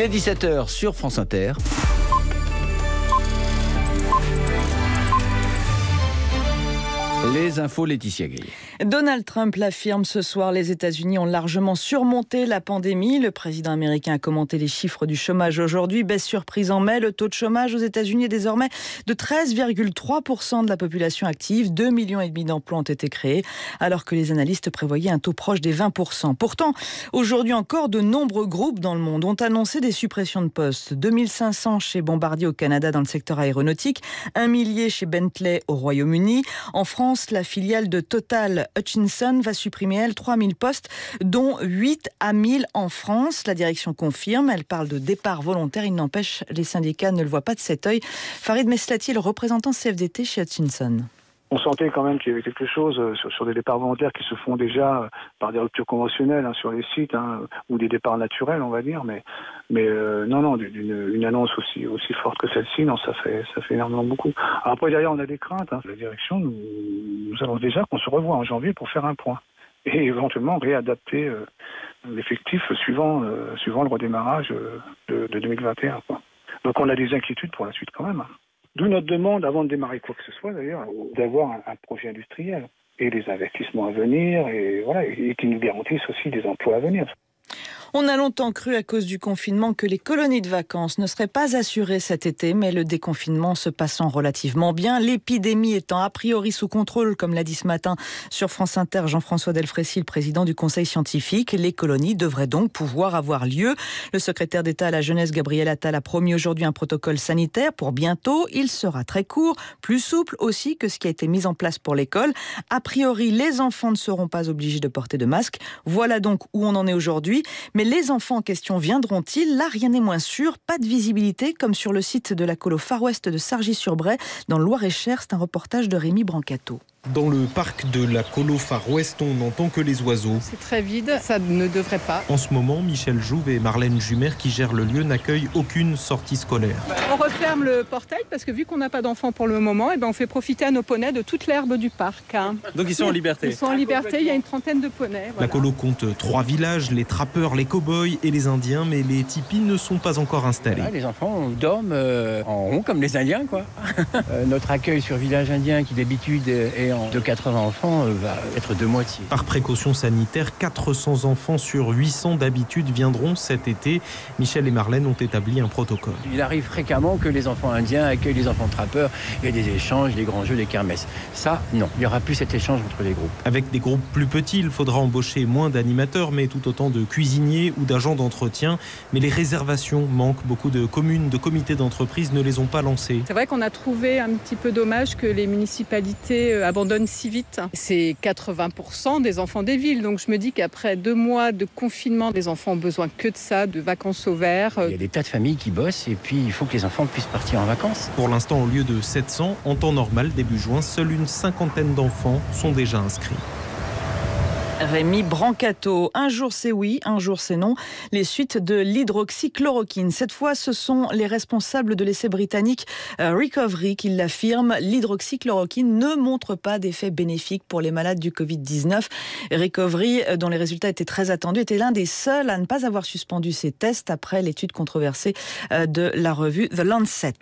est 17h sur France Inter. Les infos, Laetitia Gay. Donald Trump l'affirme ce soir, les États-Unis ont largement surmonté la pandémie. Le président américain a commenté les chiffres du chômage aujourd'hui. Baisse surprise en mai, le taux de chômage aux États-Unis est désormais de 13,3% de la population active. 2,5 millions d'emplois ont été créés, alors que les analystes prévoyaient un taux proche des 20%. Pourtant, aujourd'hui encore, de nombreux groupes dans le monde ont annoncé des suppressions de postes. 2500 chez Bombardier au Canada dans le secteur aéronautique, 1 millier chez Bentley au Royaume-Uni. En France, la filiale de Total Hutchinson va supprimer, elle, 3000 postes, dont 8 à 1000 en France. La direction confirme, elle parle de départ volontaire. Il n'empêche, les syndicats ne le voient pas de cet œil. Farid Meslati, le représentant CFDT chez Hutchinson. On sentait quand même qu'il y avait quelque chose sur des départs volontaires qui se font déjà par des ruptures conventionnelles sur les sites, ou des départs naturels, on va dire. Mais non, une annonce aussi forte que celle-ci, non, ça fait énormément beaucoup. Alors après, derrière, on a des craintes. La direction nous allons déjà qu'on se revoit en janvier pour faire un point et éventuellement réadapter l'effectif suivant le redémarrage de 2021. Donc on a des inquiétudes pour la suite quand même. D'où notre demande, avant de démarrer quoi que ce soit d'ailleurs, d'avoir un projet industriel et les investissements à venir et qui nous garantissent aussi des emplois à venir. On a longtemps cru à cause du confinement que les colonies de vacances ne seraient pas assurées cet été, mais le déconfinement se passant relativement bien, l'épidémie étant a priori sous contrôle, comme l'a dit ce matin sur France Inter Jean-François Delfrécy, le président du Conseil scientifique, les colonies devraient donc pouvoir avoir lieu. Le secrétaire d'État à la jeunesse Gabriel Attal a promis aujourd'hui un protocole sanitaire pour bientôt. Il sera très court, plus souple aussi que ce qui a été mis en place pour l'école. A priori, les enfants ne seront pas obligés de porter de masque. Voilà donc où on en est aujourd'hui. Mais les enfants en question viendront-ils ? Là, rien n'est moins sûr. Pas de visibilité, comme sur le site de la colo Far West de Sargy-sur-Bray, dans le Loir-et-Cher. C'est un reportage de Rémi Brancato. Dans le parc de la colo Far West, on n'entend que les oiseaux. C'est très vide, ça ne devrait pas. En ce moment, Michel Jouve et Marlène Jumer, qui gèrent le lieu, n'accueillent aucune sortie scolaire. On referme le portail parce que vu qu'on n'a pas d'enfants pour le moment, on fait profiter à nos poneys de toute l'herbe du parc. Donc ils sont en liberté. Ils sont en liberté, il y a une trentaine de poneys. La colo compte 3 villages, les trappeurs, les cow-boys et les Indiens, mais les tipis ne sont pas encore installés. Les enfants dorment en rond comme les Indiens, quoi. Notre accueil sur village indien, qui d'habitude est de 80 enfants, va être de moitié. Par précaution sanitaire, 400 enfants sur 800 d'habitude viendront cet été. Michel et Marlène ont établi un protocole. Il arrive fréquemment que les enfants indiens accueillent les enfants trappeurs. Il y a des échanges, des grands jeux, des kermesses. Ça, non. Il n'y aura plus cet échange entre les groupes. Avec des groupes plus petits, il faudra embaucher moins d'animateurs, mais tout autant de cuisiniers ou d'agents d'entretien. Mais les réservations manquent. Beaucoup de communes, de comités d'entreprise ne les ont pas lancées. C'est vrai qu'on a trouvé un petit peu dommage que les municipalités abandonnent si vite. C'est 80% des enfants des villes. Donc je me dis qu'après 2 mois de confinement, les enfants ont besoin que de ça, de vacances au vert. Il y a des tas de familles qui bossent et puis il faut que les enfants puissent partir en vacances. Pour l'instant, au lieu de 700, en temps normal, début juin, seule une 50aine d'enfants sont déjà inscrits. Rémi Brancato. Un jour c'est oui, un jour c'est non. Les suites de l'hydroxychloroquine. Cette fois, ce sont les responsables de l'essai britannique Recovery qui l'affirment. L'hydroxychloroquine ne montre pas d'effet bénéfique pour les malades du Covid-19. Recovery, dont les résultats étaient très attendus, était l'un des seuls à ne pas avoir suspendu ses tests après l'étude controversée de la revue The Lancet.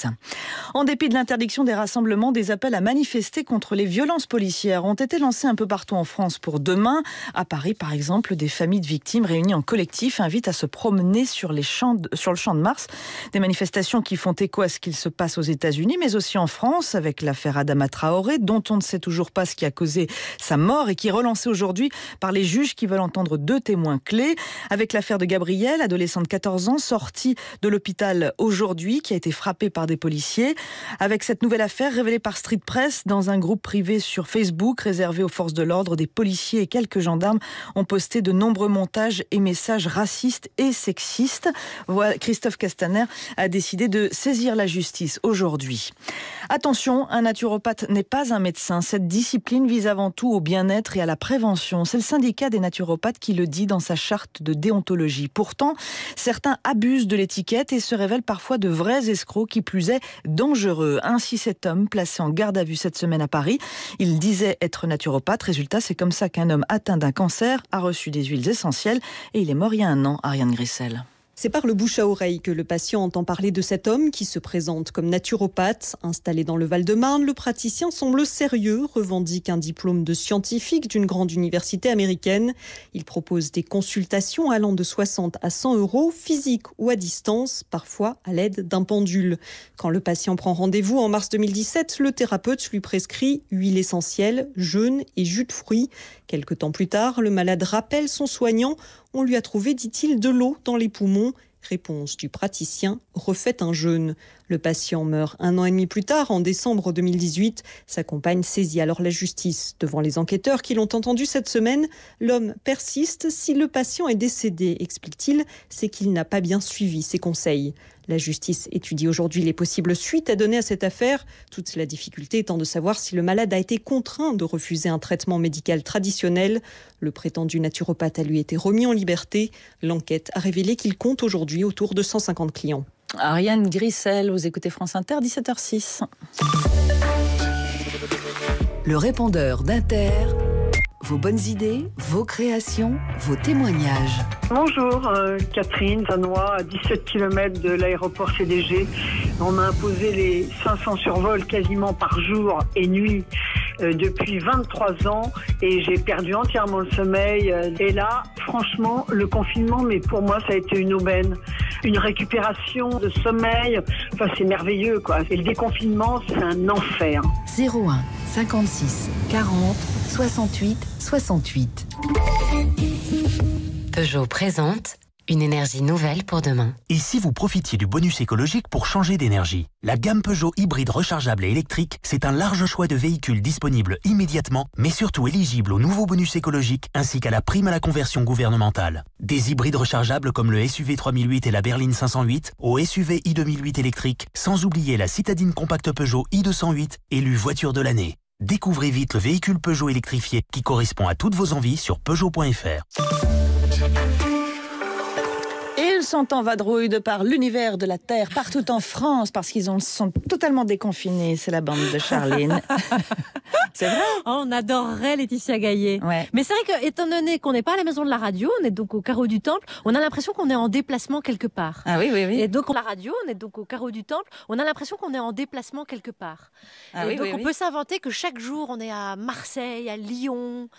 En dépit de l'interdiction des rassemblements, des appels à manifester contre les violences policières ont été lancés un peu partout en France pour demain. À Paris, par exemple, des familles de victimes réunies en collectif invitent à se promener sur le champ de Mars. Des manifestations qui font écho à ce qu'il se passe aux États-Unis, mais aussi en France, avec l'affaire Adama Traoré, dont on ne sait toujours pas ce qui a causé sa mort et qui est relancée aujourd'hui par les juges qui veulent entendre 2 témoins clés. Avec l'affaire de Gabrielle, adolescente de 14 ans, sortie de l'hôpital aujourd'hui, qui a été frappée par des policiers. Avec cette nouvelle affaire révélée par Street Press dans un groupe privé sur Facebook réservé aux forces de l'ordre, des policiers et quelques gendarmes ont posté de nombreux montages et messages racistes et sexistes. Voilà, Christophe Castaner a décidé de saisir la justice aujourd'hui. Attention, un naturopathe n'est pas un médecin. Cette discipline vise avant tout au bien-être et à la prévention. C'est le syndicat des naturopathes qui le dit dans sa charte de déontologie. Pourtant, certains abusent de l'étiquette et se révèlent parfois de vrais escrocs, qui plus est dangereux. Ainsi, cet homme placé en garde à vue cette semaine à Paris, il disait être naturopathe. Résultat, c'est comme ça qu'un homme atteint d'un cancer a reçu des huiles essentielles et il est mort il y a 1 an, Ariane Grissel. C'est par le bouche à oreille que le patient entend parler de cet homme qui se présente comme naturopathe. Installé dans le Val-de-Marne, le praticien semble sérieux, revendique un diplôme de scientifique d'une grande université américaine. Il propose des consultations allant de 60 à 100 €, physiques ou à distance, parfois à l'aide d'un pendule. Quand le patient prend rendez-vous en mars 2017, le thérapeute lui prescrit huile essentielle, jeûne et jus de fruits. Quelque temps plus tard, le malade rappelle son soignant. On lui a trouvé, dit-il, de l'eau dans les poumons. Réponse du praticien, refait un jeûne. Le patient meurt 1 an et demi plus tard, en décembre 2018. Sa compagne saisit alors la justice. Devant les enquêteurs qui l'ont entendu cette semaine, l'homme persiste. Si le patient est décédé, explique-t-il, c'est qu'il n'a pas bien suivi ses conseils. La justice étudie aujourd'hui les possibles suites à donner à cette affaire. Toute la difficulté étant de savoir si le malade a été contraint de refuser un traitement médical traditionnel. Le prétendu naturopathe a lui été remis en liberté. L'enquête a révélé qu'il compte aujourd'hui autour de 150 clients. Ariane Grissel, vous écoutez France Inter, 17h06. Le répondeur d'Inter. Vos bonnes idées, vos créations, vos témoignages. Bonjour, Catherine, Danois, à 17 km de l'aéroport CDG. On m'a imposé les 500 survols quasiment par jour et nuit depuis 23 ans et j'ai perdu entièrement le sommeil. Et là, franchement, le confinement, mais pour moi, ça a été une aubaine. Une récupération de sommeil, enfin c'est merveilleux quoi. Et le déconfinement, c'est un enfer. 01 56 40 68 68. Peugeot présente une énergie nouvelle pour demain. Et si vous profitiez du bonus écologique pour changer d'énergie? La gamme Peugeot hybride rechargeable et électrique, c'est un large choix de véhicules disponibles immédiatement, mais surtout éligibles au nouveau bonus écologique ainsi qu'à la prime à la conversion gouvernementale. Des hybrides rechargeables comme le SUV 3008 et la berline 508, au SUV i2008 électrique, sans oublier la citadine compacte Peugeot i208, élue voiture de l'année. Découvrez vite le véhicule Peugeot électrifié qui correspond à toutes vos envies sur Peugeot.fr. Ils sont en vadrouille de par l'univers de la Terre, partout en France, parce qu'ils sont totalement déconfinés. C'est la bande de Charline. C'est vrai. Oh, on adorerait Laetitia Gaillet. Ouais. Mais c'est vrai qu'étant donné qu'on n'est pas à la maison de la radio, on est donc au carreau du Temple, on a l'impression qu'on est en déplacement quelque part. Ah oui, oui, oui. Et donc, la radio, on est donc au carreau du Temple, on a l'impression qu'on est en déplacement quelque part. Ah et oui, donc, oui, on oui. peut s'inventer que chaque jour, on est à Marseille, à Lyon,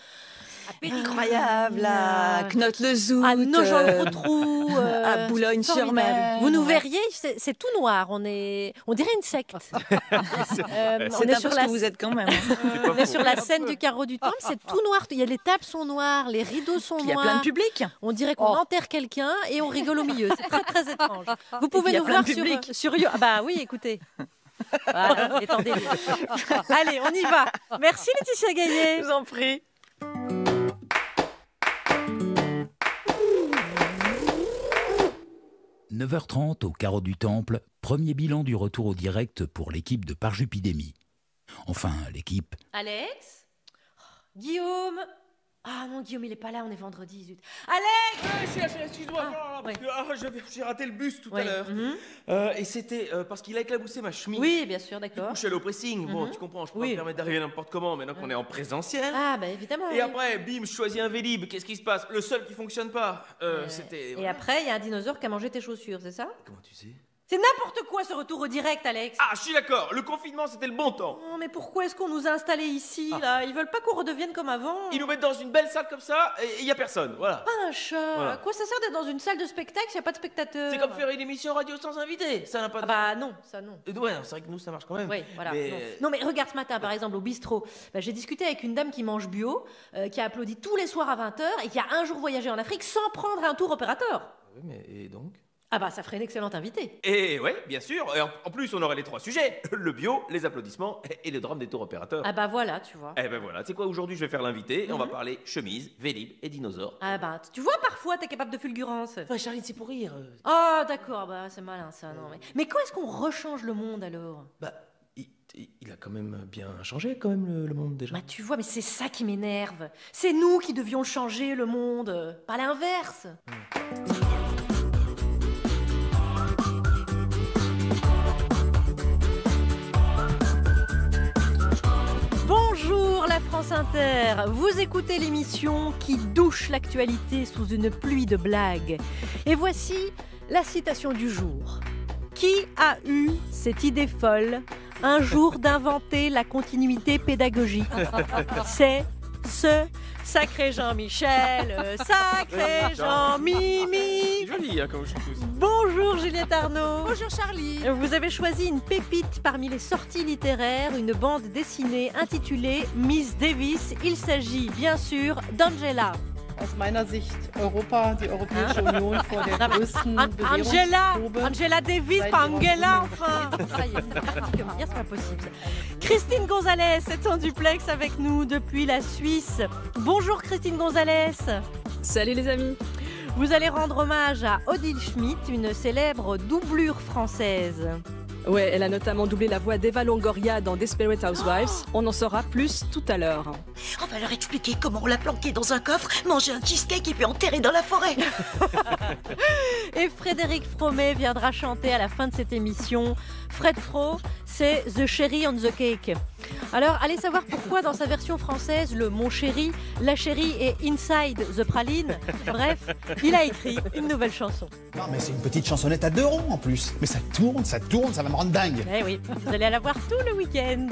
à Incroyable, à Knotte-le-Zout, à Nogent-le-Rotrou, à Boulogne-sur-Mer. Vous nous verriez, c'est tout noir. On dirait une secte. C'est un peu ce que vous êtes quand même. On est sur la scène du carreau du Temple, c'est tout noir. Il y a les tables sont noires, les rideaux sont noirs. Il y a plein de public. On dirait qu'on enterre quelqu'un et on rigole au milieu. C'est très très étrange. Vous pouvez nous voir sur Ah bah oui, écoutez. Voilà, étendez. Allez, on y va. Merci Laetitia Gaillet. Je vous en prie. « 9h30 au carreau du Temple, premier bilan du retour au direct pour l'équipe de Parjupidémie. Enfin, l'équipe... Alex, Guillaume. Ah non, Guillaume, il est pas là, on est vendredi. Zut. Alex, excuse-moi, j'ai raté le bus tout à l'heure. Et c'était parce qu'il a éclaboussé ma chemise. Oui, bien sûr, d'accord. Du coup, je suis allé au pressing. Bon, tu comprends, je peux pas me permettre d'arriver n'importe comment, maintenant qu'on est en présentiel. Ah, bah évidemment. Et après, bim, je choisis un Vélib. Qu'est-ce qui se passe? Le seul qui fonctionne pas. C'était... Et après, il y a un dinosaure qui a mangé tes chaussures, c'est ça? Comment tu sais? C'est n'importe quoi ce retour au direct, Alex. Ah, je suis d'accord, le confinement c'était le bon temps. Non, mais pourquoi est-ce qu'on nous a installés ici, là? Ils veulent pas qu'on redevienne comme avant. Ils nous mettent dans une belle salle comme ça et il y a personne, voilà. Pas un chat. Voilà. Quoi ça sert d'être dans une salle de spectacle s'il n'y a pas de spectateurs? C'est comme faire une émission radio sans invité, ça n'a pas de... Ah bah non, ça non. Ouais, c'est vrai que nous ça marche quand même. Oui, voilà. Mais... Non mais regarde ce matin par exemple au bistrot, j'ai discuté avec une dame qui mange bio, qui a applaudi tous les soirs à 20h et qui a un jour voyagé en Afrique sans prendre un tour opérateur. Oui, mais et donc? Ah bah ça ferait une excellente invitée. Et ouais, bien sûr. Et en plus, on aurait les 3 sujets. Le bio, les applaudissements et le drame des tours opérateurs. Ah bah voilà, tu vois. Eh ben voilà, tu sais quoi, aujourd'hui je vais faire l'invité et on va parler chemise, Vélib et dinosaures. Ah bah, tu vois, parfois t'es capable de fulgurance. Ouais, Charline, c'est pour rire. Oh d'accord, bah c'est malin ça, non mais quand est-ce qu'on rechange le monde alors? Bah, il a quand même bien changé quand même le monde déjà. Bah tu vois, mais c'est ça qui m'énerve. C'est nous qui devions changer le monde, pas l'inverse. Bonjour la France Inter, vous écoutez l'émission qui douche l'actualité sous une pluie de blagues. Et voici La citation du jour. Qui a eu cette idée folle un jour d'inventer la continuité pédagogique? C'est ce sacré Jean-Michel, sacré Jean-Mimi. Joli, hein, comme je suis tous. Bonjour Juliette Arnaud. Bonjour Charlie. Vous avez choisi une pépite parmi les sorties littéraires, une bande dessinée intitulée Miss Davis. Il s'agit bien sûr d'Angela. Aus meiner Sicht Europa, die Europäische Union vor der größten Bewährungsprobe. Angela Davis, pas Angela, enfin. Ça y est, c'est parti comme hier, c'est pas possible. Christine Gonzalez est en duplex avec nous depuis la Suisse. Bonjour Christine Gonzalez. Salut les amis. Vous allez rendre hommage à Odile Schmidt, une célèbre doublure française. Ouais, elle a notamment doublé la voix d'Eva Longoria dans Desperate Housewives. On en saura plus tout à l'heure. On va leur expliquer comment on l'a planqué dans un coffre, manger un cheesecake et puis enterrer dans la forêt. Et Frédéric Fromet viendra chanter à la fin de cette émission. Fred Fro, c'est The Cherry on the Cake. Alors, allez savoir pourquoi dans sa version française, le Mon Chéri, la chérie est Inside the Praline. Bref, il a écrit une nouvelle chanson. Non mais c'est une petite chansonnette à 2 ronds en plus. Mais ça tourne, ça va me rendre dingue. Eh oui, vous allez la voir tout le week-end.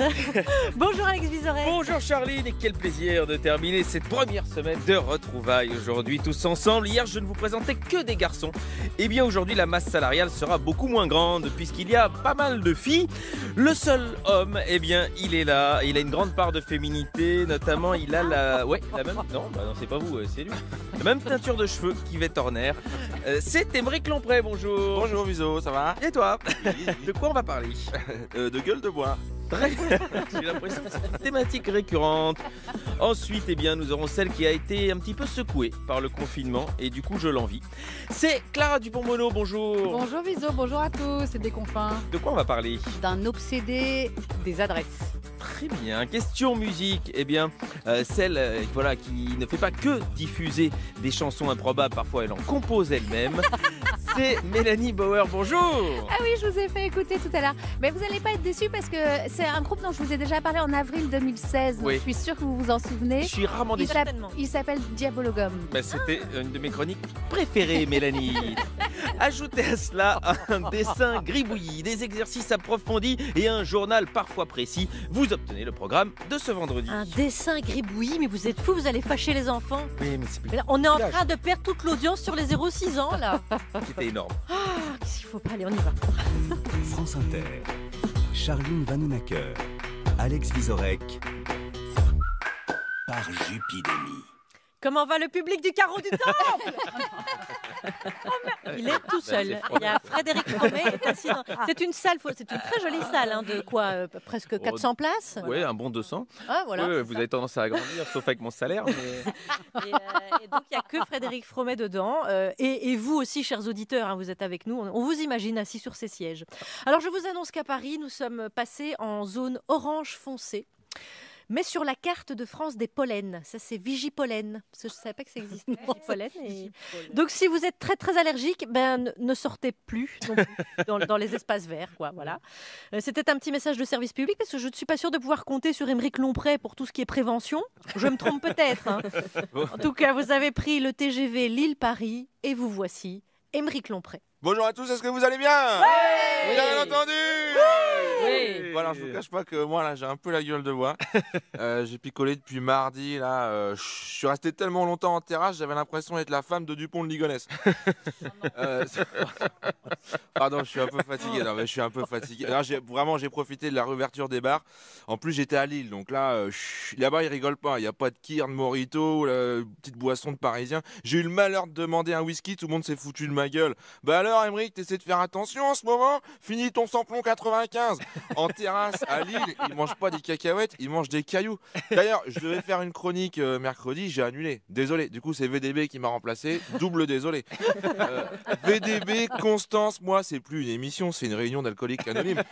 Bonjour Alex Vizorek. Bonjour Charline et quel plaisir de terminer cette première semaine de retrouvailles aujourd'hui tous ensemble. Hier je ne vous présentais que des garçons. Et bien aujourd'hui la masse salariale sera beaucoup moins grande puisqu'il y a pas mal de filles. Le seul homme, eh bien il est là. Il a une grande part de féminité, notamment il a la même... Non, c'est pas vous, c'est lui. La même teinture de cheveux qu'Yvette Horner. C'est Émeric Lompré, bonjour. Bonjour Viso, ça va? Et toi? De quoi on va parler? De gueule de bois. Très bien. J'ai l'impression que c'est une thématique récurrente. Ensuite, eh bien, nous aurons celle qui a été un petit peu secouée par le confinement et du coup, je l'envie. C'est Clara Dupont-Mono, bonjour. Bonjour Viso, bonjour à tous, c'est Déconfin. De quoi on va parler? D'un obsédé des adresses. Très bien. Question musique, eh bien, celle qui ne fait pas que diffuser des chansons improbables, parfois elle en compose elle-même. C'est Mélanie Bauer, bonjour. Ah oui, je vous ai fait écouter tout à l'heure. Mais vous n'allez pas être déçus parce que c'est un groupe dont je vous ai déjà parlé en avril 2016. Oui. Je suis sûre que vous vous en souvenez. Je suis rarement déçu. Il s'appelle Diabologum. C'était une de mes chroniques préférées, Mélanie. Ajoutez à cela un dessin gribouillis, des exercices approfondis et un journal parfois précis. Vous obtenez le programme de ce vendredi. Un dessin gribouillis, mais vous êtes fous, vous allez fâcher les enfants. Oui, mais c'est plus... On est en train de perdre toute l'audience sur les 0-6 ans, là. C'était énorme. Qu'est-ce qu'il faut pas aller, on y va. France Inter, Charline Vanhoenacker, Alex Vizorek, par Jupidémie. Comment va le public du Carreau du Temple? Il est tout seul. Il y a Frédéric Fromet. C'est une salle, c'est une très jolie salle, de quoi presque 400 places. Oui, un bon 200. Ah, voilà. Ouais, vous avez tendance à agrandir, sauf avec mon salaire. Mais... et donc, il n'y a que Frédéric Fromet dedans. Et vous aussi, chers auditeurs, vous êtes avec nous. On vous imagine assis sur ces sièges. Alors, je vous annonce qu'à Paris, nous sommes passés en zone orange foncé. Mais sur la carte de France des pollens, ça c'est Vigipollen, parce que je ne savais pas que ça existait, Vigipollen. Donc si vous êtes très très allergique, ne sortez plus dans les espaces verts, quoi, voilà. C'était un petit message de service public, parce que je ne suis pas sûre de pouvoir compter sur Émeric Lompré pour tout ce qui est prévention. Je me trompe peut-être. En tout cas, vous avez pris le TGV Lille-Paris, et vous voici, Émeric Lompré. Bonjour à tous, est-ce que vous allez bien? Oui. Vous avez entendu? Oui. Bon, alors je vous cache pas que moi là j'ai un peu la gueule de bois. J'ai picolé depuis mardi là. Je suis resté tellement longtemps en terrasse, j'avais l'impression d'être la femme de Dupont de Ligonnès. Pardon, je suis un peu fatigué. Non, mais je suis un peu fatigué. Alors, j'ai profité de la réouverture des bars. En plus j'étais à Lille, donc là-bas ils rigolent pas. Il y a pas de kir, de morito, petite boisson de Parisien. J'ai eu le malheur de demander un whisky, tout le monde s'est foutu de ma gueule. Bah alors Émeric, t'essaies de faire attention en ce moment? Finis ton samplon 95. En terrasse à Lille, ils mangent pas des cacahuètes, ils mangent des cailloux. D'ailleurs, je devais faire une chronique mercredi, j'ai annulé. Désolé, du coup c'est VDB qui m'a remplacé. Double désolé. VDB, Constance, moi c'est plus une émission, c'est une réunion d'alcooliques anonymes.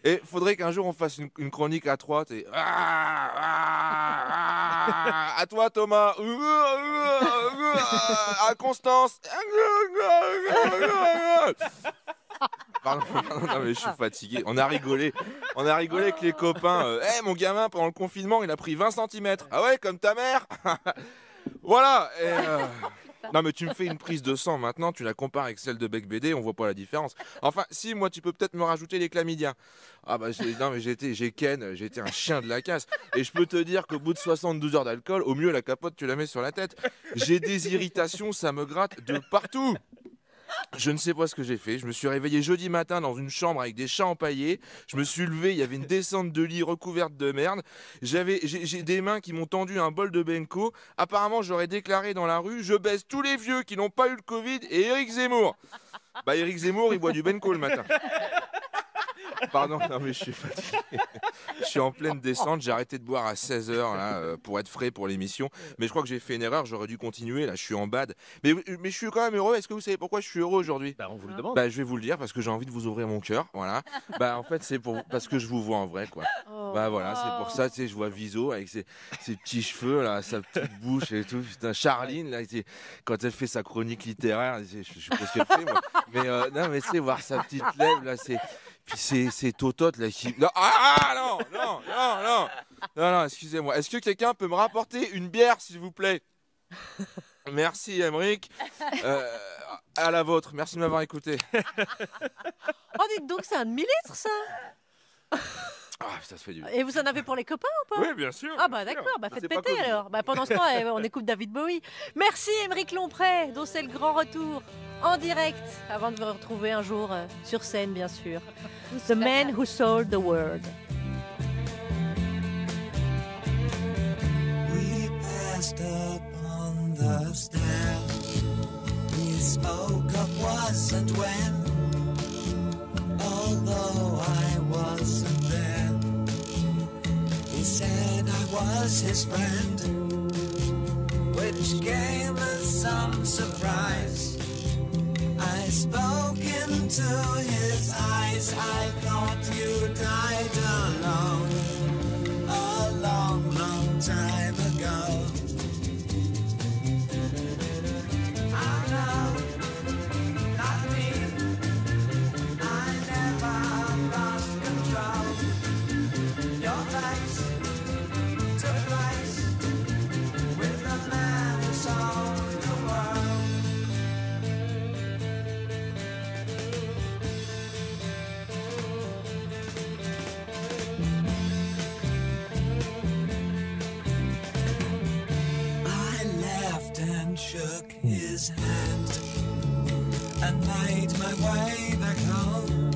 Et faudrait qu'un jour on fasse une chronique à trois. À toi Thomas. À Constance. Pardon, non mais je suis fatigué. On a rigolé avec les copains. Mon gamin pendant le confinement il a pris 20 cm. Ah ouais, comme ta mère. Voilà. Non, mais tu me fais une prise de sang maintenant, tu la compares avec celle de Bec BD, on voit pas la différence. Enfin, si, moi, tu peux peut-être me rajouter les chlamydia. Ah bah, non, mais j'ai été un chien de la casse. Et je peux te dire qu'au bout de 72 heures d'alcool, au mieux, la capote, tu la mets sur la tête. J'ai des irritations, ça me gratte de partout. Je ne sais pas ce que j'ai fait. Je me suis réveillé jeudi matin dans une chambre avec des chats empaillés. Je me suis levé, il y avait une descente de lit recouverte de merde. J'ai des mains qui m'ont tendu un bol de Benko. Apparemment, j'aurais déclaré dans la rue: je baisse tous les vieux qui n'ont pas eu le Covid et Éric Zemmour. Bah, Éric Zemmour, il boit du Benko le matin. Pardon, non mais je suis fatigué. Je suis en pleine descente, j'ai arrêté de boire à 16h là, pour être frais pour l'émission. Mais je crois que j'ai fait une erreur, j'aurais dû continuer, là je suis en bad. Mais je suis quand même heureux, est-ce que vous savez pourquoi je suis heureux aujourd'hui? Bah on vous le demande. Bah je vais vous le dire, parce que j'ai envie de vous ouvrir mon cœur, voilà. Bah en fait c'est parce que je vous vois en vrai quoi. Bah voilà, c'est pour ça, tu sais, je vois Viso avec ses petits cheveux là, sa petite bouche et tout. Putain, Charline là, quand elle fait sa chronique littéraire, je sais pas ce qu'elle fait moi. Mais non mais tu sais, voir sa petite lèvre là, puis c'est Totote là qui... Non, excusez-moi. Est-ce que quelqu'un peut me rapporter une bière, s'il vous plaît? Merci, Aymeric. À la vôtre. Merci de m'avoir écouté. Oh, dites donc, c'est 1 demi-litre, ça. Ah, ça se fait du bien. Et vous en avez pour les copains ou pas? Oui, bien sûr. Ah bah d'accord, bah faites péter alors. Bah pendant ce temps, on écoute David Bowie. Merci Aymeric Lompré, dont c'est le grand retour en direct, avant de vous retrouver un jour sur scène, bien sûr. The Man Who Sold the World. We passed up on the stair. We spoke of was and when. Although I wasn't there, he said I was his friend, which came as some surprise. I spoke into his eyes. I thought you died alone a long, long time ago. Oh no, not me. I never lost control. Your face took place with the man who sold the world. I laughed and shook his hand and made my way back home.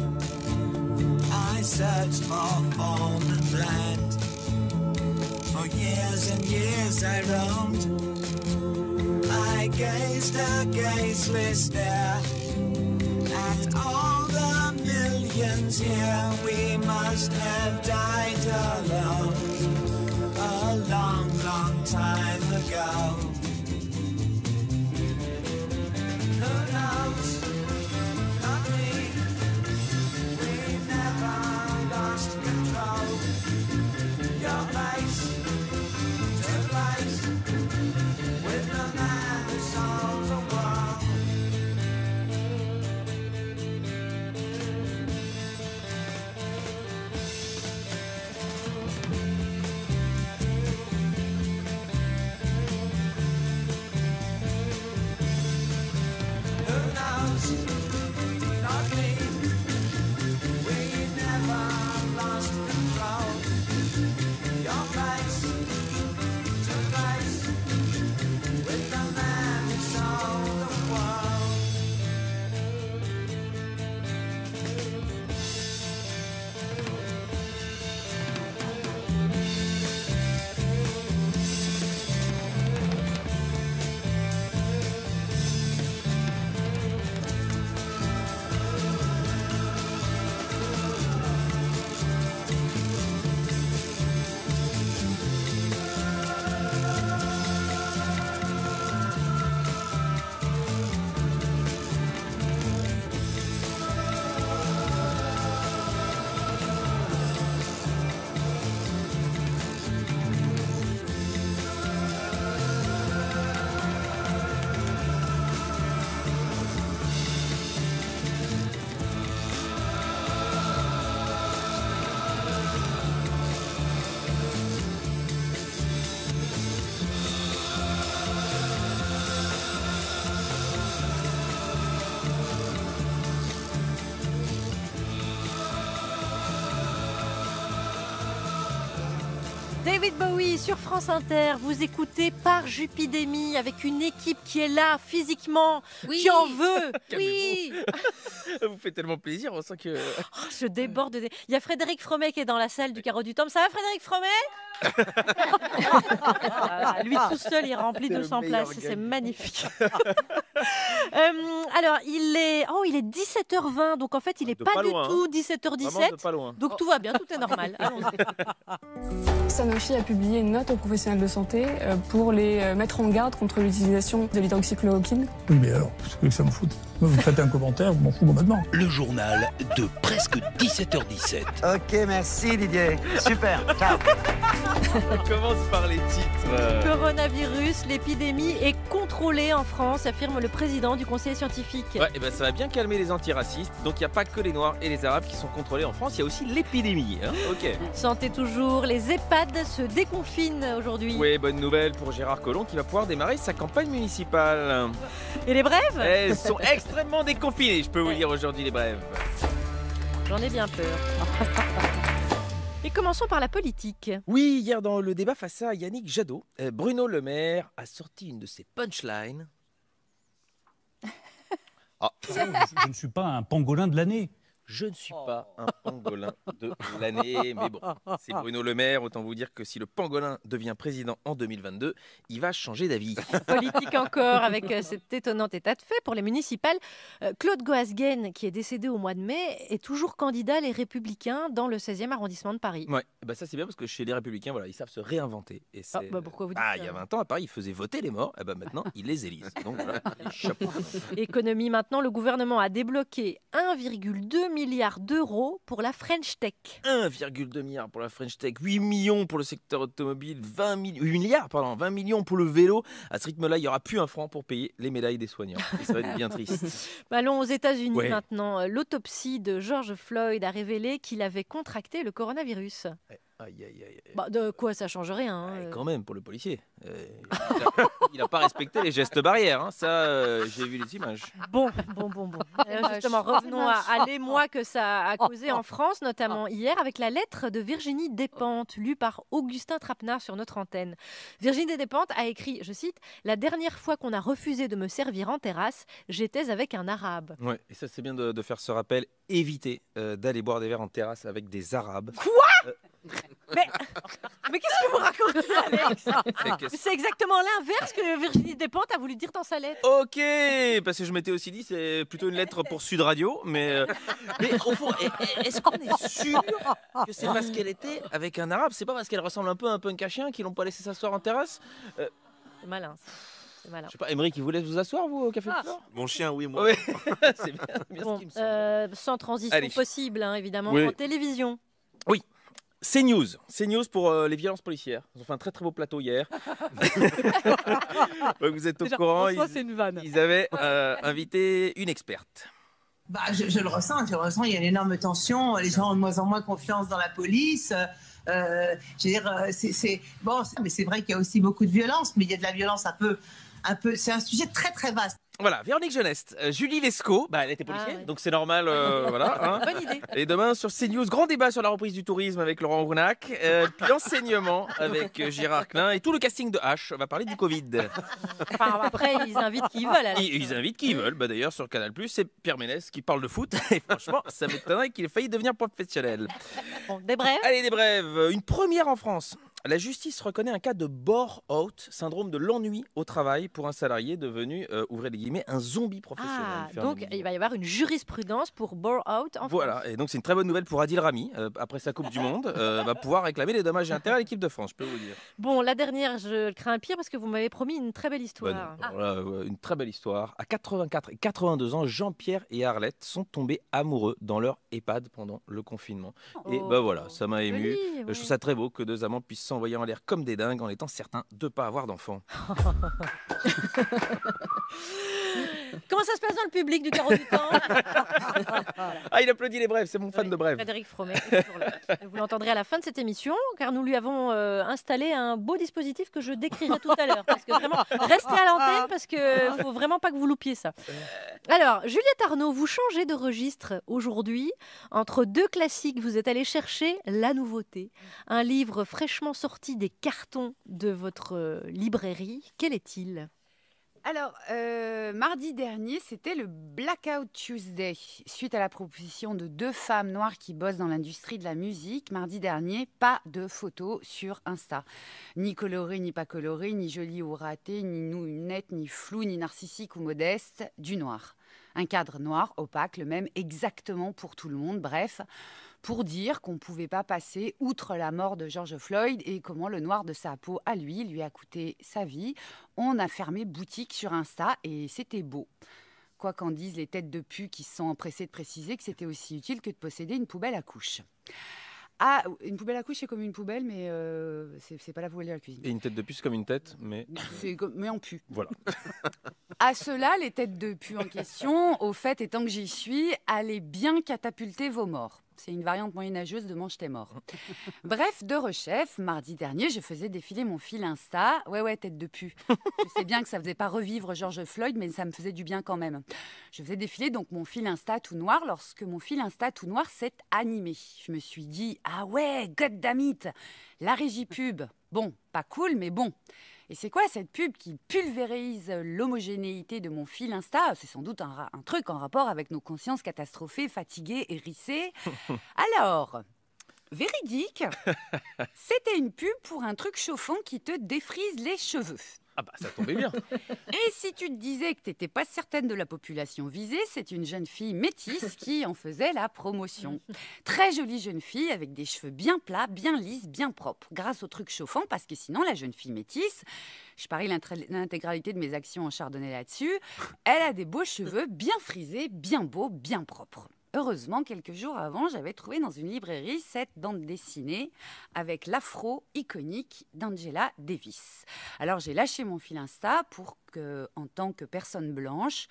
I searched for form and land. For years and years I roamed. I gazed a gazeless stare at all the millions here. We must have died alone a long, long time ago. Who knows? Not me. We never lost control. Your face took place with the man who sold the world. David Bowie sur France Inter, vous écoutez Par Jupidémie avec une équipe qui est là physiquement, qui en veut. Oui. Vous faites tellement plaisir, on sent que... Oh, je déborde. Il y a Frédéric Fromet qui est dans la salle du Carreau du Temple. Ça va Frédéric Fromet? Lui tout seul, il remplit 200 places, c'est magnifique. Alors, il est 17h20, donc en fait, il n'est pas du tout 17h17. Donc tout va bien, tout est normal. Sanofi a publié une note aux professionnels de santé pour les mettre en garde contre l'utilisation de l'hydroxychloroquine. Oui, mais alors, qu'est-ce que ça me fout? Vous faites un commentaire, je m'en fous complètement. Le journal de presque 17h17. Ok, merci Didier. Super, ciao. On commence par les titres. Coronavirus, l'épidémie est contrôlée en France, affirme le président du conseil scientifique. Ouais, et ben ça va bien calmer les antiracistes. Donc il n'y a pas que les Noirs et les Arabes qui sont contrôlés en France, il y a aussi l'épidémie. Hein, ok. Santé toujours, les EHPAD se déconfinent aujourd'hui. Oui, bonne nouvelle pour Gérard Collomb qui va pouvoir démarrer sa campagne municipale. Et les brèves? Elles sont extrêmement déconfinées, je peux vous dire aujourd'hui les brèves. J'en ai bien peur. Et commençons par la politique. Oui, hier dans le débat face à Yannick Jadot, Bruno Le Maire a sorti une de ses punchlines. Je ne suis pas un pangolin de l'année. Je ne suis pas un pangolin de l'année, mais bon, c'est Bruno Le Maire, autant vous dire que si le pangolin devient président en 2022, il va changer d'avis. Politique encore, avec cet étonnant état de fait pour les municipales. Claude Goasguen, qui est décédé au mois de mai, est toujours candidat Les Républicains dans le 16e arrondissement de Paris. Ouais, bah ça c'est bien parce que chez les Républicains, voilà, ils savent se réinventer. Et pourquoi vous dites ça? Il y a 20 ans, à Paris, ils faisaient voter les morts, et maintenant, ils les élisent. Donc voilà, chapeau. Économie maintenant, le gouvernement a débloqué 1,2 milliard d'euros pour la French Tech. 1,2 milliard pour la French Tech, 8 millions pour le secteur automobile, 20 millions pour le vélo. À ce rythme-là, il n'y aura plus un franc pour payer les médailles des soignants. Et ça va être bien triste. Allons aux États-Unis maintenant. L'autopsie de George Floyd a révélé qu'il avait contracté le coronavirus. Aïe, aïe, aïe. De quoi ça change rien. Hein. Quand même, pour le policier. Il n'a pas respecté les gestes barrières. Hein. Ça, j'ai vu les images. Bon. Justement, revenons à l'émoi que ça a causé en France, notamment hier, avec la lettre de Virginie Despentes, lue par Augustin Trapenard sur notre antenne. Virginie Despentes a écrit, je cite, « La dernière fois qu'on a refusé de me servir en terrasse, j'étais avec un arabe. » Ouais, et ça, c'est bien de faire ce rappel. Évitez d'aller boire des verres en terrasse avec des arabes. Quoi Mais qu'est-ce que vous racontez, Alex? C'est exactement l'inverse que Virginie Despentes a voulu dire dans sa lettre. Ok, parce que je m'étais aussi dit c'est plutôt une lettre pour Sud Radio, mais au fond, est-ce qu'on est sûr que c'est parce qu'elle était avec un arabe? C'est pas parce qu'elle ressemble un peu à un punk à chien qu'ils l'ont pas laissé s'asseoir en terrasse? C'est malin. C'est malin. Je sais pas, Émeric, il vous laisse vous asseoir, vous, au Café du Flore? Mon chien, oui, moi. Oui. C'est bien ce qui me semble. Sans transition possible, hein, évidemment, en télévision. Oui. CNews pour les violences policières. Ils ont fait un très très beau plateau hier. Vous êtes au courant, c'est une vanne. Ils avaient invité une experte. Je le ressens, il y a une énorme tension, les gens ont de moins en moins confiance dans la police. Mais c'est vrai qu'il y a aussi beaucoup de violence, mais il y a de la violence un peu, c'est un sujet très très vaste. Voilà, Véronique Jeunesse, Julie Lescaut, elle était policière, donc c'est normal, voilà. Hein. Bonne idée. Et demain sur CNews, grand débat sur la reprise du tourisme avec Laurent Rounac, puis l'enseignement avec Gérard Klein et tout le casting de H va parler du Covid. Enfin, après, ils invitent qui veulent. Ils invitent qui veulent, d'ailleurs sur Canal+, c'est Pierre Ménès qui parle de foot, et franchement, ça m'étonnerait qu'il ait failli devenir professionnel. Bon, des brèves. Allez, des brèves, une première en France. La justice reconnaît un cas de bore-out, syndrome de l'ennui au travail pour un salarié devenu, ouvrez les guillemets, un zombie professionnel. Donc il va y avoir une jurisprudence pour bore-out en France. Voilà, et donc c'est une très bonne nouvelle pour Adil Rami, après sa Coupe du Monde, va pouvoir réclamer les dommages et intérêts à l'équipe de France, je peux vous dire. Bon, la dernière, je crains pire parce que vous m'avez promis une très belle histoire. Une très belle histoire. À 84 et 82 ans, Jean-Pierre et Arlette sont tombés amoureux dans leur EHPAD pendant le confinement. Et voilà, ça m'a ému. Je trouve ça très beau que deux amants puissent s'envoyer en l'air comme des dingues en étant certains de ne pas avoir d'enfants. Comment ça se passe dans le public du carreau du temps? Ah, il applaudit les brèves, c'est mon fan de brèves. Frédéric Fromet est toujours là. Vous l'entendrez à la fin de cette émission, car nous lui avons installé un beau dispositif que je décrirai tout à l'heure. Parce que vraiment, restez à l'antenne parce qu'il ne faut vraiment pas que vous loupiez ça. Alors, Juliette Arnaud, vous changez de registre aujourd'hui. Entre deux classiques, vous êtes allé chercher la nouveauté. Un livre fraîchement sorti des cartons de votre librairie. Quel est-il ? Alors, mardi dernier, c'était le Blackout Tuesday. Suite à la proposition de 2 femmes noires qui bossent dans l'industrie de la musique, mardi dernier, pas de photos sur Insta. Ni colorées, ni pas colorées, ni jolies ou ratées, ni nettes, ni floues, ni narcissiques ou modestes, du noir. Un cadre noir, opaque, le même exactement pour tout le monde, bref, pour dire qu'on ne pouvait pas passer outre la mort de George Floyd et comment le noir de sa peau à lui a coûté sa vie. On a fermé boutique sur Insta et c'était beau. Quoi qu'en disent les têtes de pu qui se sont empressées de préciser que c'était aussi utile que de posséder une poubelle à couches. Ah, une poubelle à couches, c'est comme une poubelle, mais c'est pas la poubelle de la cuisine. Et une tête de puce, c'est comme une tête, mais... mais en pu. Voilà. À cela, les têtes de pu en question, au fait, étant que j'y suis, allez bien catapulter vos morts. C'est une variante moyenâgeuse de mange tes morts. Bref, de rechef, mardi dernier, je faisais défiler mon fil Insta. Ouais, tête de pu. Je sais bien que ça faisait pas revivre George Floyd, mais ça me faisait du bien quand même. Je faisais défiler donc mon fil Insta tout noir lorsque mon fil Insta tout noir s'est animé. Je me suis dit, ah ouais, goddammit, la régie pub. Bon, pas cool, mais bon. Et c'est quoi cette pub qui pulvérise l'homogénéité de mon fil Insta? C'est sans doute un truc en rapport avec nos consciences catastrophées, fatiguées, hérissées. Alors, véridique, c'était une pub pour un truc chauffant qui te défrise les cheveux. Ah bah, ça tombait bien. Et si tu te disais que tu n'étais pas certaine de la population visée, c'est une jeune fille métisse qui en faisait la promotion. Très jolie jeune fille avec des cheveux bien plats, bien lisses, bien propres. Grâce au truc chauffant, parce que sinon, la jeune fille métisse, je parie l'intégralité de mes actions en chardonnay là-dessus, elle a des beaux cheveux bien frisés, bien beaux, bien propres. Heureusement, quelques jours avant, j'avais trouvé dans une librairie cette bande dessinée avec l'afro iconique d'Angela Davis. Alors j'ai lâché mon fil Insta pour que, en tant que personne blanche,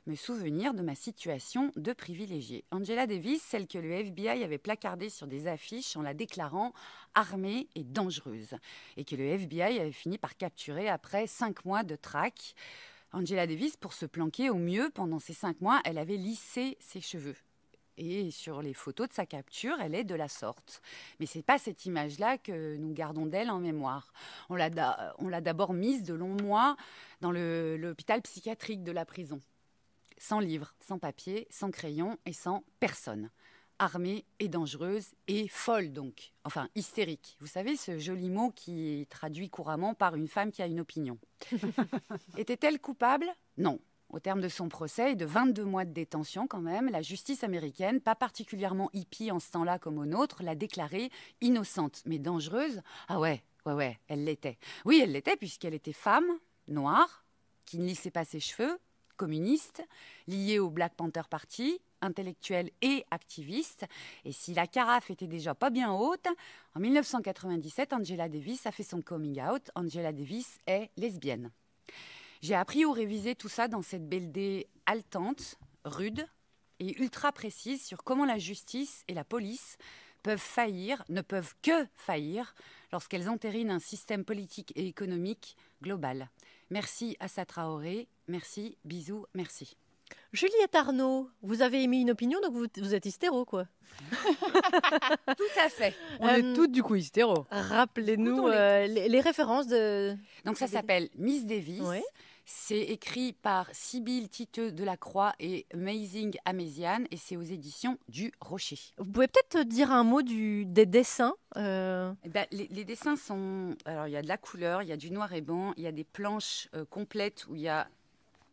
me souvenir de ma situation de privilégiée. Angela Davis, celle que le FBI avait placardée sur des affiches en la déclarant armée et dangereuse, et que le FBI avait fini par capturer après 5 mois de traque. Angela Davis, pour se planquer au mieux pendant ces 5 mois, elle avait lissé ses cheveux. Et sur les photos de sa capture, elle est de la sorte. Mais ce n'est pas cette image-là que nous gardons d'elle en mémoire. On l'a d'abord mise de longs mois dans l'hôpital psychiatrique de la prison. Sans livre, sans papier, sans crayon et sans personne. Armée et dangereuse et folle donc. Enfin, hystérique. Vous savez, ce joli mot qui est traduit couramment par une femme qui a une opinion. Était-elle coupable ? Non. Au terme de son procès et de 22 mois de détention quand même, la justice américaine, pas particulièrement hippie en ce temps-là comme au nôtre, l'a déclarée innocente, mais dangereuse. Ah ouais, elle l'était. Oui, elle l'était puisqu'elle était femme, noire, qui ne lissait pas ses cheveux, communiste, liée au Black Panther Party, intellectuelle et activiste. Et si la carafe était déjà pas bien haute, en 1997, Angela Davis a fait son coming out. Angela Davis est lesbienne. J'ai appris ou révisé tout ça dans cette BD haletante, rude et ultra précise sur comment la justice et la police peuvent faillir, ne peuvent que faillir, lorsqu'elles entérinent un système politique et économique global. Merci Assa Traoré, merci, bisous, merci. Juliette Arnaud, vous avez émis une opinion, donc vous êtes hystéro, quoi. Tout à fait. On est toutes du coup hystéro. Rappelez-nous les références de... Donc ça s'appelle Miss Davis. Oui. C'est écrit par Sybille Titeux de la Croix et Amazing Amazian et c'est aux éditions du Rocher. Vous pouvez peut-être dire un mot des dessins les dessins sont... Alors il y a de la couleur, il y a du noir et blanc, il y a des planches complètes où il n'y a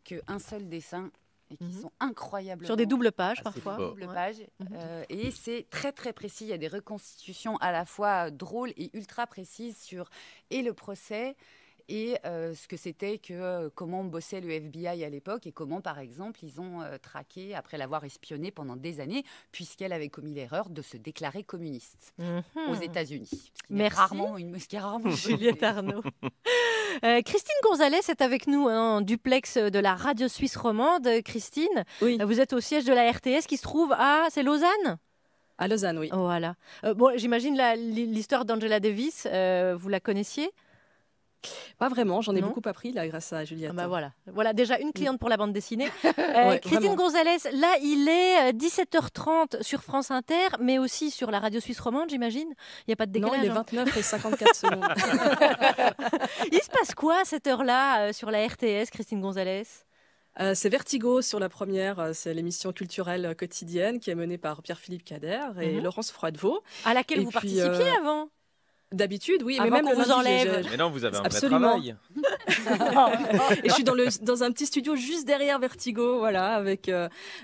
qu'un seul dessin et qui sont incroyables. Sur des doubles pages parfois. Double pages. Et c'est très très précis. Il y a des reconstitutions à la fois drôles et ultra précises sur le procès et ce que c'était comment bossait le FBI à l'époque et comment, par exemple, ils ont traqué, après l'avoir espionnée pendant des années, puisqu'elle avait commis l'erreur de se déclarer communiste aux États-Unis. Merci. Rarement Juliette Arnaud. Christine Gonzalez est avec nous en duplex de la radio suisse romande. Christine, vous êtes au siège de la RTS qui se trouve à... C'est Lausanne ? À Lausanne, oui. Voilà. Bon, j'imagine l'histoire d'Angela Davis, vous la connaissiez ? Pas vraiment, j'en ai beaucoup appris là grâce à Juliette. Voilà déjà une cliente pour la bande dessinée. Ouais, Christine vraiment. Gonzalez, là il est 17h30 sur France Inter, mais aussi sur la radio suisse romande, j'imagine. Il n'y a pas de décalage. Non, il est 29 et 54 secondes. Il se passe quoi à cette heure-là sur la RTS, Christine Gonzalez ? C'est Vertigo sur la première, c'est l'émission culturelle quotidienne qui est menée par Pierre-Philippe Cader et Laurence Froidevaux. À laquelle vous participiez avant ? D'habitude, oui, Avant mais même qu'on le vous lundi, enlève. Mais non, vous avez un vrai Absolument. travail. Et je suis dans un petit studio juste derrière Vertigo, voilà, avec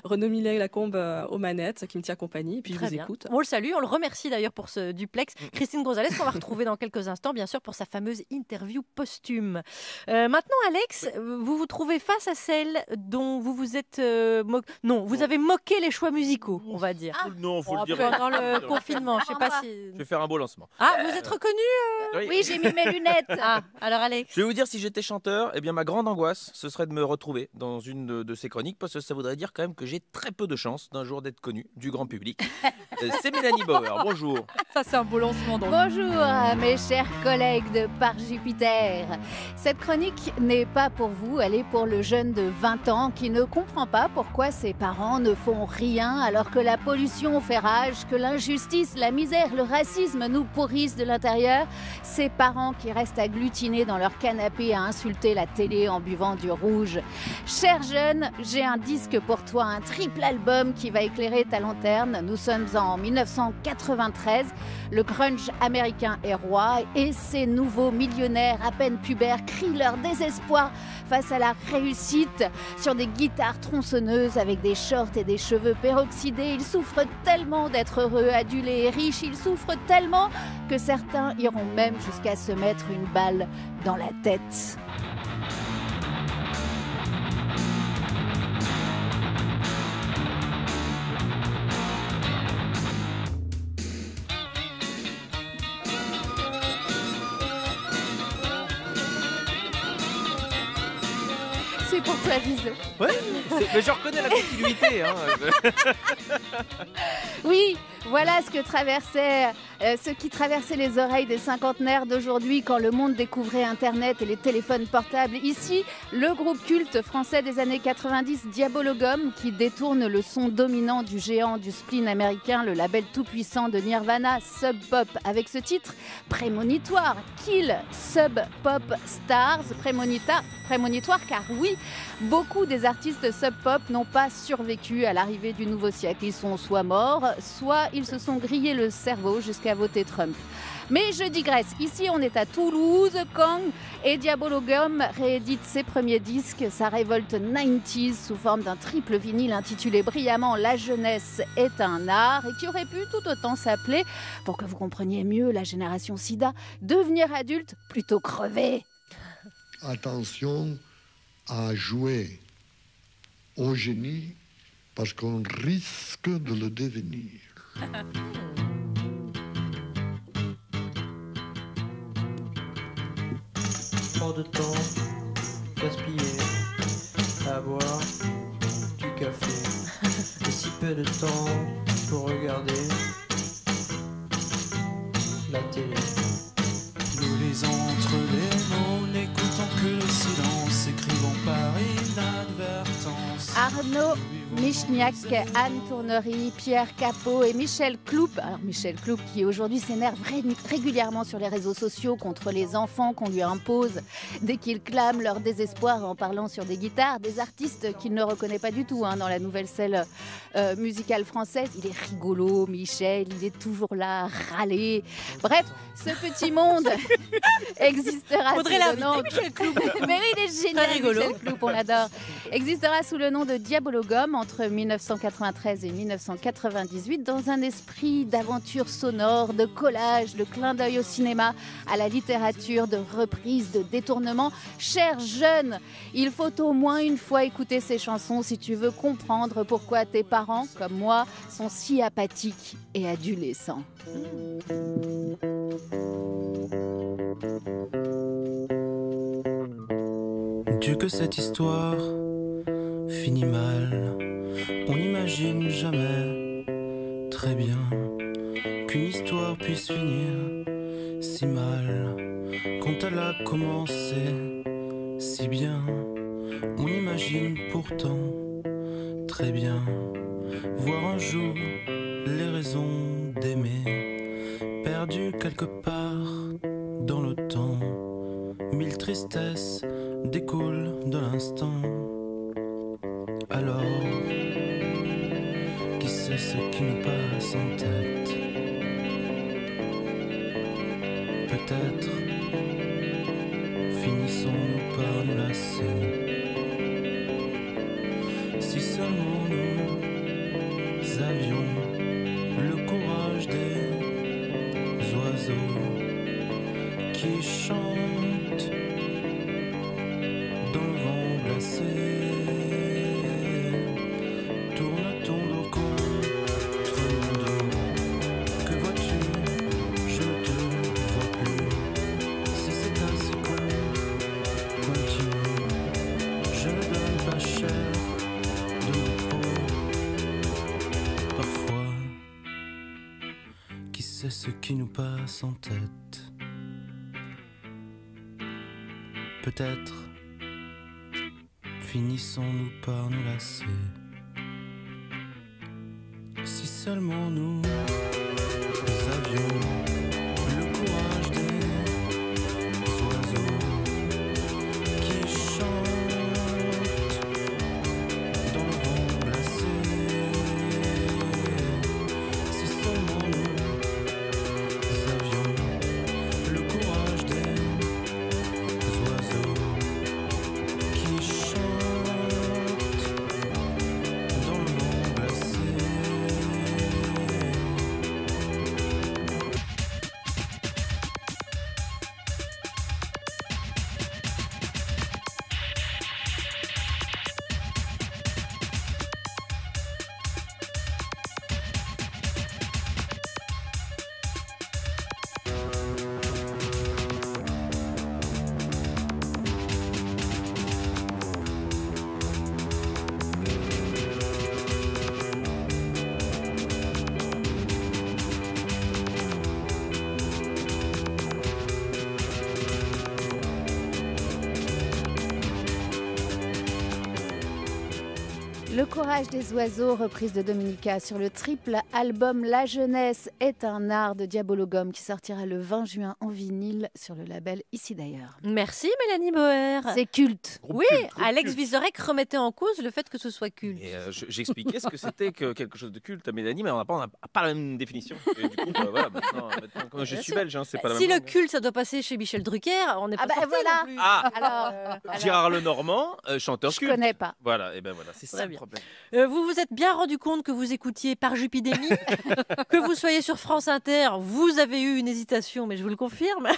Renaud Millet-Lacombe aux manettes qui me tient compagnie. Et puis Très je vous bien. écoute. On le salue, on le remercie d'ailleurs pour ce duplex. Christine Gonzalez, qu'on va retrouver dans quelques instants, bien sûr, pour sa fameuse interview posthume. Maintenant, Alex, vous vous trouvez face à celle dont vous vous êtes... vous avez moqué les choix musicaux, on va dire. Non, faut le dire. Pendant le confinement, je sais pas si... Je vais faire un beau lancement. Ah, vous êtes reconnu Oui, j'ai mis mes lunettes. Ah, alors Alex. Je vais vous dire, si j'étais chanteur, eh bien ma grande angoisse, ce serait de me retrouver dans une de ces chroniques, parce que ça voudrait dire quand même que j'ai très peu de chance d'un jour d'être connu du grand public. C'est Mélanie Bauer, bonjour. Ça, c'est un beau lancement. Bonjour mes chers collègues de Par Jupiter. Cette chronique n'est pas pour vous, elle est pour le jeune de 20 ans qui ne comprend pas pourquoi ses parents ne font rien alors que la pollution fait rage, que l'injustice, la misère, le racisme nous pourrissent de l'intérieur. Ces parents qui restent agglutinés dans leur canapé à insulter la télé en buvant du rouge. Cher jeune, j'ai un disque pour toi, un triple album qui va éclairer ta lanterne. Nous sommes en 1993. Le grunge américain est roi et ces nouveaux millionnaires à peine pubères crient leur désespoir face à la réussite sur des guitares tronçonneuses avec des shorts et des cheveux peroxydés. Ils souffrent tellement d'être heureux, adulés et riches. Ils souffrent tellement que certains iront même jusqu'à se mettre une balle dans la tête. C'est pour toi, Viso. Ouais, mais je reconnais la continuité. Hein. Oui, voilà ce qui traversait les oreilles des cinquantenaires d'aujourd'hui quand le monde découvrait Internet et les téléphones portables. Ici, le groupe culte français des années 90, Diabologum, qui détourne le son dominant du géant du spleen américain, le label tout-puissant de Nirvana, Sub Pop, avec ce titre prémonitoire, Kill Sub Pop Stars, prémonitoire car oui, beaucoup des artistes Sub Pop n'ont pas survécu à l'arrivée du nouveau siècle. Ils sont soit morts, soit ils se sont grillés le cerveau jusqu'à voter Trump. Mais je digresse. Ici, on est à Toulouse, Kang et Diabologum réédite ses premiers disques, sa révolte 90s sous forme d'un triple vinyle intitulé brillamment La jeunesse est un art et qui aurait pu tout autant s'appeler, pour que vous compreniez mieux la génération SIDA, devenir adulte plutôt crever. Attention à jouer au génie parce qu'on risque de le devenir. Pas de temps gaspillé à boire du café et si peu de temps pour regarder la télé. Nous lisons entre les mots, n'écoutons que le silence, écrivons par inadvertance. Arnaud Michniak, Anne Tournery, Pierre Capot et Michel Cloup. Alors Michel Cloup qui aujourd'hui s'énerve régulièrement sur les réseaux sociaux contre les enfants qu'on lui impose dès qu'ils clament leur désespoir en parlant sur des guitares, des artistes qu'il ne reconnaît pas du tout dans la nouvelle scène musicale française. Il est rigolo, Michel, il est toujours là à râler. Bref, ce petit monde existera sous le nom... Michel Cloup. Mais oui, il est génial, rigolo. Michel Cloup, on l'adore. Existera sous le nom de Diabologum entre 1993 et 1998 dans un esprit d'aventure sonore, de collage, de clin d'œil au cinéma, à la littérature, de reprise, de détournement. Cher jeune, il faut au moins une fois écouter ces chansons si tu veux comprendre pourquoi tes parents, comme moi, sont si apathiques et adolescents. que cette histoire finit mal. On n'imagine jamais très bien qu'une histoire puisse finir si mal. Quand elle a commencé si bien, on imagine pourtant très bien voir un jour les raisons d'aimer perdues quelque part dans le temps. Mille tristesses découlent de l'instant. Alors, qui sait ce qui nous passe en tête? Peut-être finissons-nous par nous lasser. Si seulement nous avions le courage des oiseaux qui chantent dans le vent glacé. Tourne ton dos contre mon dos. Que vois-tu? Je ne te vois plus. Si c'est ainsi qu'on continue, je ne donne pas cher de ma peau. Parfois, qui sait ce qui nous passe en tête? Peut-être finissons-nous par nous lasser. Si seulement nous avions le courage des oiseaux qui chantent dans le vent glacé. Si seulement nous avions le courage des oiseaux qui chantent dans le vent glacé. Le courage des oiseaux, reprise de Dominica sur le triple album La jeunesse est un art de Diabolo Gomme qui sortira le 20 juin en vinyle sur le label Ici d'ailleurs. Merci Mélanie Boer. C'est culte. Oui, Alex Vizorek remettait en cause le fait que ce soit culte. Et j'expliquais ce que c'était que quelque chose de culte à Mélanie, mais on n'a pas la même définition. Et du coup, voilà, maintenant, comme je suis belge, hein, c'est pas la même Si le langue. culte, ça doit passer chez Michel Drucker, on n'est pas sorti non plus. Ah. Alors, Gérard Lenormand, chanteur Je culte. connais pas. Voilà, et ben voilà, c'est ça Très le bien. problème. Vous vous êtes bien rendu compte que vous écoutiez par Jupidémie, que vous soyez sur France Inter, vous avez eu une hésitation, mais je vous le confirme.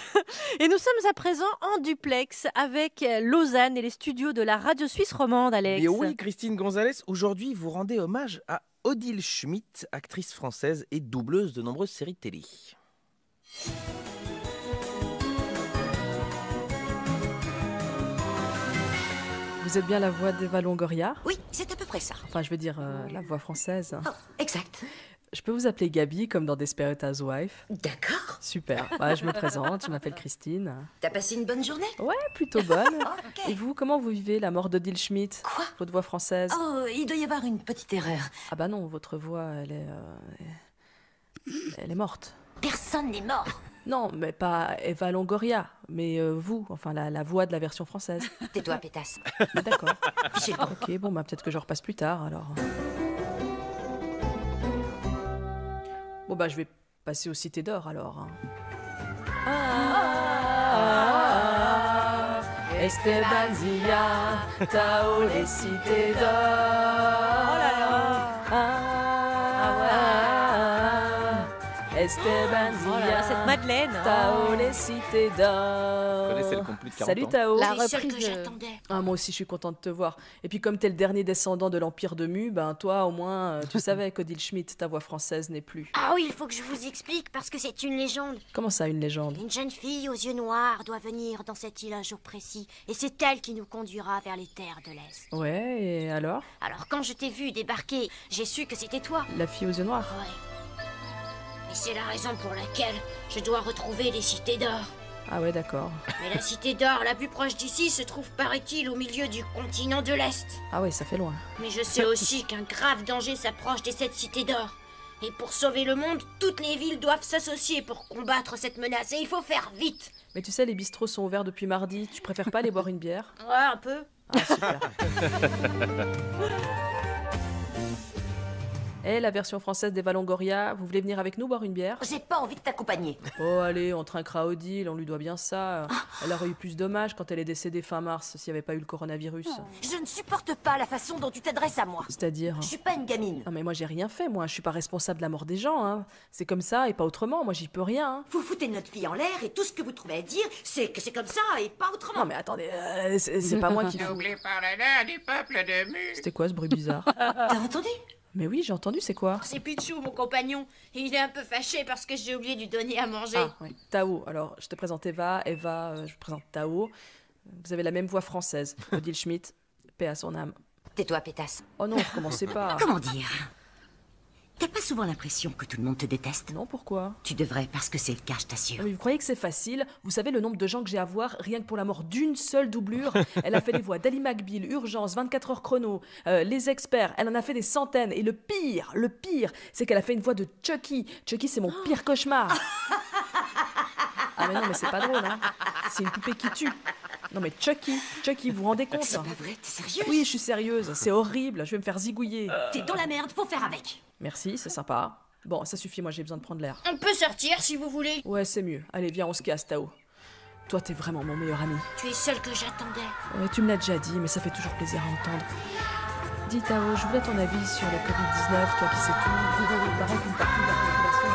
Et nous sommes à présent en duplex avec Lausanne et les studios de la radio suisse romande, Alex. Et oui, Christine Gonzalez, aujourd'hui vous rendez hommage à Odile Schmidt, actrice française et doubleuse de nombreuses séries de télé. Vous êtes bien la voix d'Eva Longoria? Oui, c'est à peu près ça. Enfin, je veux dire la voix française. Oh, exact. Je peux vous appeler Gabi, comme dans Desperate Housewives? D'accord. Super. Ouais, je me présente, je m'appelle Christine. T'as passé une bonne journée? Ouais, plutôt bonne. Ok. Et vous, comment vous vivez la mort d'Odile Schmidt? Quoi? Votre voix française? Oh, il doit y avoir une petite erreur. Ah bah non, votre voix, elle est morte. Personne n'est mort. Non, mais pas Eva Longoria, mais vous, enfin la voix de la version française. Tais-toi, pétasse. Ah, d'accord. J'ai le temps. Ok, bon, bah peut-être que je repasse plus tard, alors. Bon, bah je vais passer aux Cités d'Or, alors. Estebanzia, Tao, les Cités d'Or. Oh là là. Esteban Oh là là, cette Madeleine. Tao, les cités d'or. Vous connaissez le complot de 40 Salut ans. Tao. La C'est celle reprise que de... j'attendais. Ah, moi aussi, je suis contente de te voir. Et puis, comme t'es le dernier descendant de l'Empire de Mu, ben toi, au moins, tu savais qu'Odile Schmidt, ta voix française n'est plus. Ah oui, il faut que je vous explique parce que c'est une légende. Comment ça, une légende? Une jeune fille aux yeux noirs doit venir dans cette île un jour précis et c'est elle qui nous conduira vers les terres de l'Est. Ouais, et alors? Alors quand je t'ai vu débarquer, j'ai su que c'était toi. La fille aux yeux noirs? Ouais. Et c'est la raison pour laquelle je dois retrouver les cités d'or. Ah ouais, d'accord. Mais la cité d'or la plus proche d'ici se trouve, paraît-il, au milieu du continent de l'Est. Ah ouais, ça fait loin. Mais je sais aussi qu'un grave danger s'approche des 7 cités d'or. Et pour sauver le monde, toutes les villes doivent s'associer pour combattre cette menace. Et il faut faire vite. Mais tu sais, les bistrots sont ouverts depuis mardi. Tu préfères pas aller boire une bière? Ouais, un peu. Ah, super. Eh, la version française des Valongoria, vous voulez venir avec nous boire une bière? J'ai pas envie de t'accompagner. Oh, allez, on trinquera Odile, on lui doit bien ça. Elle aurait eu plus de dommages quand elle est décédée fin mars s'il n'y avait pas eu le coronavirus. Je ne supporte pas la façon dont tu t'adresses à moi. C'est-à-dire? Je suis pas une gamine. Non mais moi j'ai rien fait, moi je suis pas responsable de la mort des gens, hein. C'est comme ça et pas autrement, moi j'y peux rien. Hein. Vous foutez notre fille en l'air et tout ce que vous trouvez à dire, c'est que c'est comme ça et pas autrement. Non mais attendez, c'est pas moi qui fous. N'oublie pas l'honneur du peuple de Mu. C'était quoi ce bruit bizarre? T'as entendu? Mais oui, j'ai entendu, c'est quoi? C'est Pichou, mon compagnon. Et il est un peu fâché parce que j'ai oublié de lui donner à manger. Ah oui, Tao. Alors je te présente Eva, je vous présente Tao. Vous avez la même voix française, Odile Schmidt, paix à son âme. Tais-toi, pétasse. Oh non, recommencez pas. Comment dire? T'as pas souvent l'impression que tout le monde te déteste? Non, pourquoi? Tu devrais, parce que c'est le cas, je t'assure. Mais vous croyez que c'est facile? Vous savez le nombre de gens que j'ai à voir rien que pour la mort d'une seule doublure? Elle a fait les voix d'Ali McBeal, Urgence, 24 heures chrono, Les Experts, elle en a fait des centaines. Et le pire, c'est qu'elle a fait une voix de Chucky. Chucky, c'est mon pire cauchemar. Ah mais non, mais c'est pas drôle, hein. C'est une poupée qui tue. Non mais Chucky, vous vous rendez compte? C'est pas vrai, t'es sérieuse? Oui, je suis sérieuse, c'est horrible, je vais me faire zigouiller. T'es dans la merde, faut faire avec. Merci, c'est sympa. Bon, ça suffit, moi j'ai besoin de prendre l'air. On peut sortir si vous voulez. Ouais, c'est mieux. Allez, viens, on se casse, Tao. Toi, t'es vraiment mon meilleur ami. Tu es celle que j'attendais. Ouais, tu me l'as déjà dit, mais ça fait toujours plaisir à entendre. Dis, Tao, je voulais ton avis sur le Covid-19, toi qui sais tout. Il paraît qu'une partie de la population...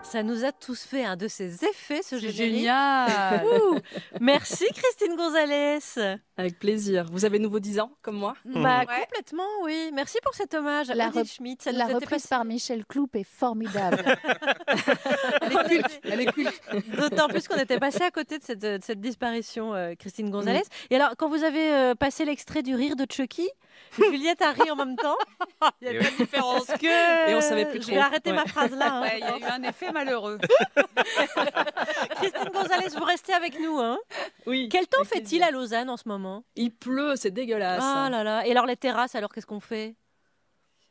Ça nous a tous fait un de ces effets, ce C'est générique. génial. Ouh. Merci Christine Gonzalez. Avec plaisir. Vous avez nouveau 10 ans, comme moi? Complètement, oui. Merci pour cet hommage à La Odile Schmidt. Ça nous La était reprise pas- par Michel Cloup est formidable. Elle est culte. D'autant plus qu'on était passé à côté de cette disparition, Christine Gonzalez. Et alors, quand vous avez passé l'extrait du rire de Chucky, Juliette a ri en même temps. Il y a Et une oui. différence que... Et on savait plus Je trop. vais arrêter ma Ouais. phrase là. hein. Ouais, il y a eu un effet malheureux. Christine Gonzalez, vous restez avec nous. Hein. Oui. Quel temps fait-il à Lausanne en ce moment? Il pleut, c'est dégueulasse. Ah là là. Et alors les terrasses, alors qu'est-ce qu'on fait?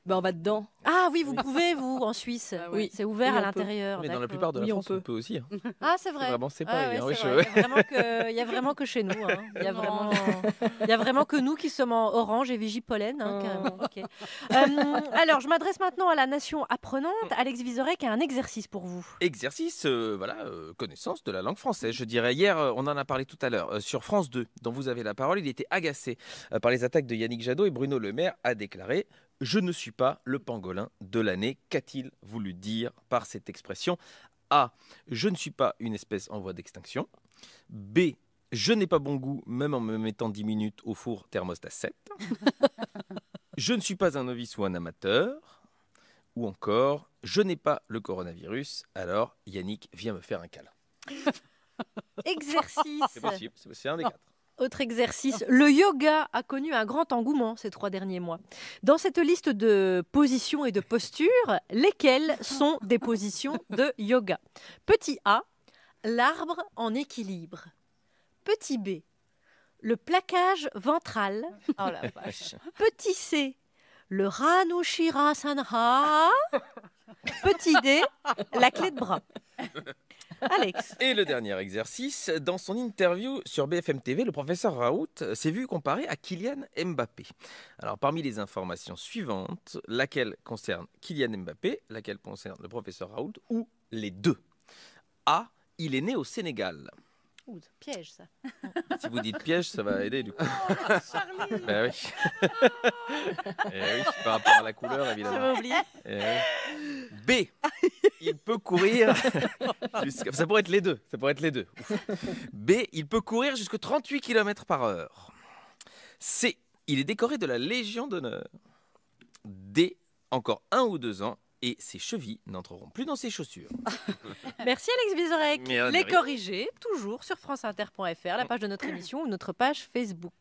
Ben, on va dedans. Ah oui, vous pouvez, vous, en Suisse. Oui. C'est ouvert Oui, à on peut. l'intérieur. Mais dans la d'accord. plupart de la Oui, on France, on peut aussi. hein. Ah, c'est vrai. C'est vraiment séparé. Ouais, hein, ouais, oui, c'est je- vrai. Il y a vraiment que chez nous. Hein. Il y a vraiment que nous qui sommes en orange et Vigipollen. Hein, carrément. Ok. Alors, je m'adresse maintenant à la nation apprenante. Alex Vizorek a un exercice pour vous. Exercice, connaissance de la langue française. Je dirais, hier, on en a parlé tout à l'heure, sur France 2, dont vous avez la parole, il était agacé par les attaques de Yannick Jadot et Bruno Le Maire a déclaré « Je ne suis pas le pangolin de l'année ». Qu'a-t-il voulu dire par cette expression? A. Je ne suis pas une espèce en voie d'extinction. B. Je n'ai pas bon goût, même en me mettant 10 minutes au four thermostat 7. Je ne suis pas un novice ou un amateur. Ou encore, je n'ai pas le coronavirus, alors Yannick, viens me faire un câlin. Exercice. C'est possible, c'est un des quatre. Autre exercice, le yoga a connu un grand engouement ces 3 derniers mois. Dans cette liste de positions et de postures, lesquelles sont des positions de yoga? Petit A, l'arbre en équilibre. Petit B, le plaquage ventral. Oh la vache. Petit C, le Ranushirasanha. Petit D, la clé de bras. Alex. Et le dernier exercice, dans son interview sur BFM TV, le professeur Raoult s'est vu comparé à Kylian Mbappé. Alors parmi les informations suivantes, laquelle concerne Kylian Mbappé, laquelle concerne le professeur Raoult, ou les deux? A, il est né au Sénégal. Ouh, piège, ça. Si vous dites piège, ça va aider du coup. Charlie. Ben oui. Eh oui, par rapport à la couleur, évidemment. J'avais oublié. Eh oui. B. Il peut courir. Ça pourrait être les deux. Ça pourrait être les deux. B. Il peut courir jusqu'à 38 km/h. C. Il est décoré de la Légion d'honneur. D. Encore 1 ou 2 ans et ses chevilles n'entreront plus dans ses chaussures. Merci Alex Vizorek. Mais, Les corriger, toujours sur franceinter.fr, la page de notre émission ou notre page Facebook.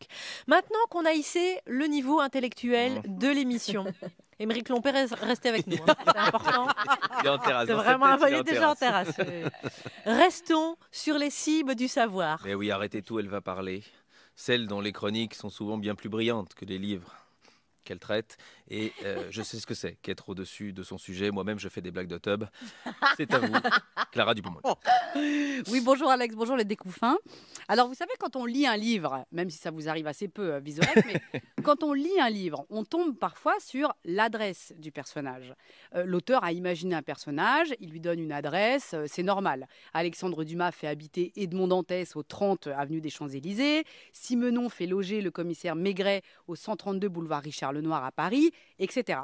Maintenant qu'on a hissé le niveau intellectuel de l'émission, Émeric Lomper, restez avec nous. Hein. C'est important. Il est en terrasse. C'est vraiment il est déjà en terrasse. Restons sur les cimes du savoir. Mais oui, arrêtez tout, elle va parler. Celles dont les chroniques sont souvent bien plus brillantes que les livres qu'elle traite. Et je sais ce que c'est qu'être au-dessus de son sujet. Moi-même, je fais des blagues de tub. C'est à vous, Clara Dupont-Moreau. Oui, bonjour Alex, bonjour les découffins. Alors, vous savez, quand on lit un livre, même si ça vous arrive assez peu, Vizorek, mais quand on lit un livre, on tombe parfois sur l'adresse du personnage. L'auteur a imaginé un personnage, il lui donne une adresse, c'est normal. Alexandre Dumas fait habiter Edmond Dantès au 30 avenue des Champs-Élysées. Simenon fait loger le commissaire Maigret au 132 boulevard Richard Lenoir à Paris, etc.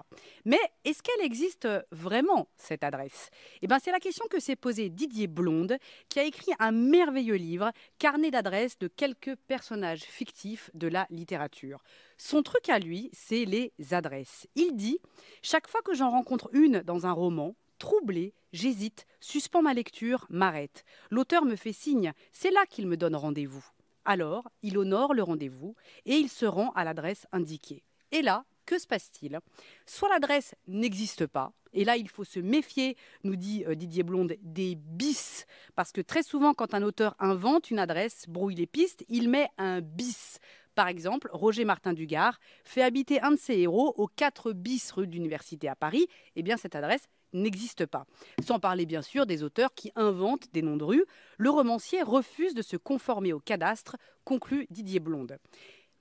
Mais est-ce qu'elle existe vraiment, cette adresse ? Eh bien, c'est la question que s'est posée Didier Blonde, qui a écrit un merveilleux livre, Carnet d'adresses de quelques personnages fictifs de la littérature. Son truc à lui, c'est les adresses. Il dit « Chaque fois que j'en rencontre une dans un roman, troublé, j'hésite, suspends ma lecture, m'arrête. L'auteur me fait signe, c'est là qu'il me donne rendez-vous. » Alors, il honore le rendez-vous et il se rend à l'adresse indiquée. Et là, que se passe-t-il ? Soit l'adresse n'existe pas, et là il faut se méfier, nous dit Didier Blonde, des bis, parce que très souvent quand un auteur invente une adresse, brouille les pistes, il met un bis. Par exemple, Roger Martin Dugard fait habiter un de ses héros au 4 bis rue de l'Université à Paris, et bien cette adresse n'existe pas. Sans parler bien sûr des auteurs qui inventent des noms de rues, le romancier refuse de se conformer au cadastre, conclut Didier Blonde.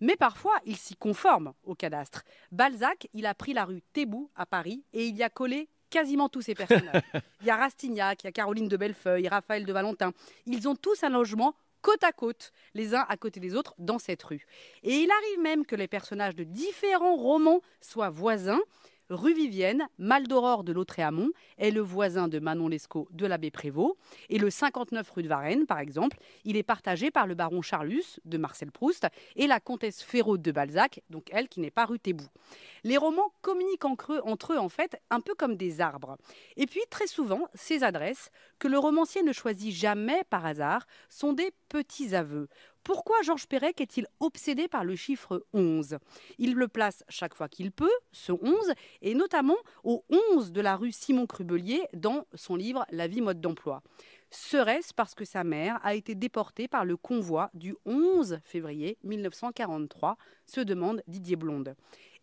Mais parfois, il s'y conforme au cadastre. Balzac, il a pris la rue Thébout à Paris et il y a collé quasiment tous ses personnages. Il y a Rastignac, il y a Caroline de Bellefeuille, Raphaël de Valentin. Ils ont tous un logement côte à côte, les uns à côté des autres, dans cette rue. Et il arrive même que les personnages de différents romans soient voisins. Rue Vivienne, Maldoror de Lautréamont est le voisin de Manon Lescaut de l'abbé Prévost. Et le 59 rue de Varennes, par exemple, il est partagé par le baron Charlus de Marcel Proust et la comtesse Ferraud de Balzac, donc elle qui n'est pas rue Thébout. Les romans communiquent entre eux, en fait, un peu comme des arbres. Et puis, très souvent, ces adresses, que le romancier ne choisit jamais par hasard, sont des petits aveux. Pourquoi Georges Perec est-il obsédé par le chiffre 11 ? Il le place chaque fois qu'il peut, ce 11, et notamment au 11 de la rue Simon-Crubelier dans son livre « La vie mode d'emploi ». Serait-ce parce que sa mère a été déportée par le convoi du 11 février 1943, se demande Didier Blonde.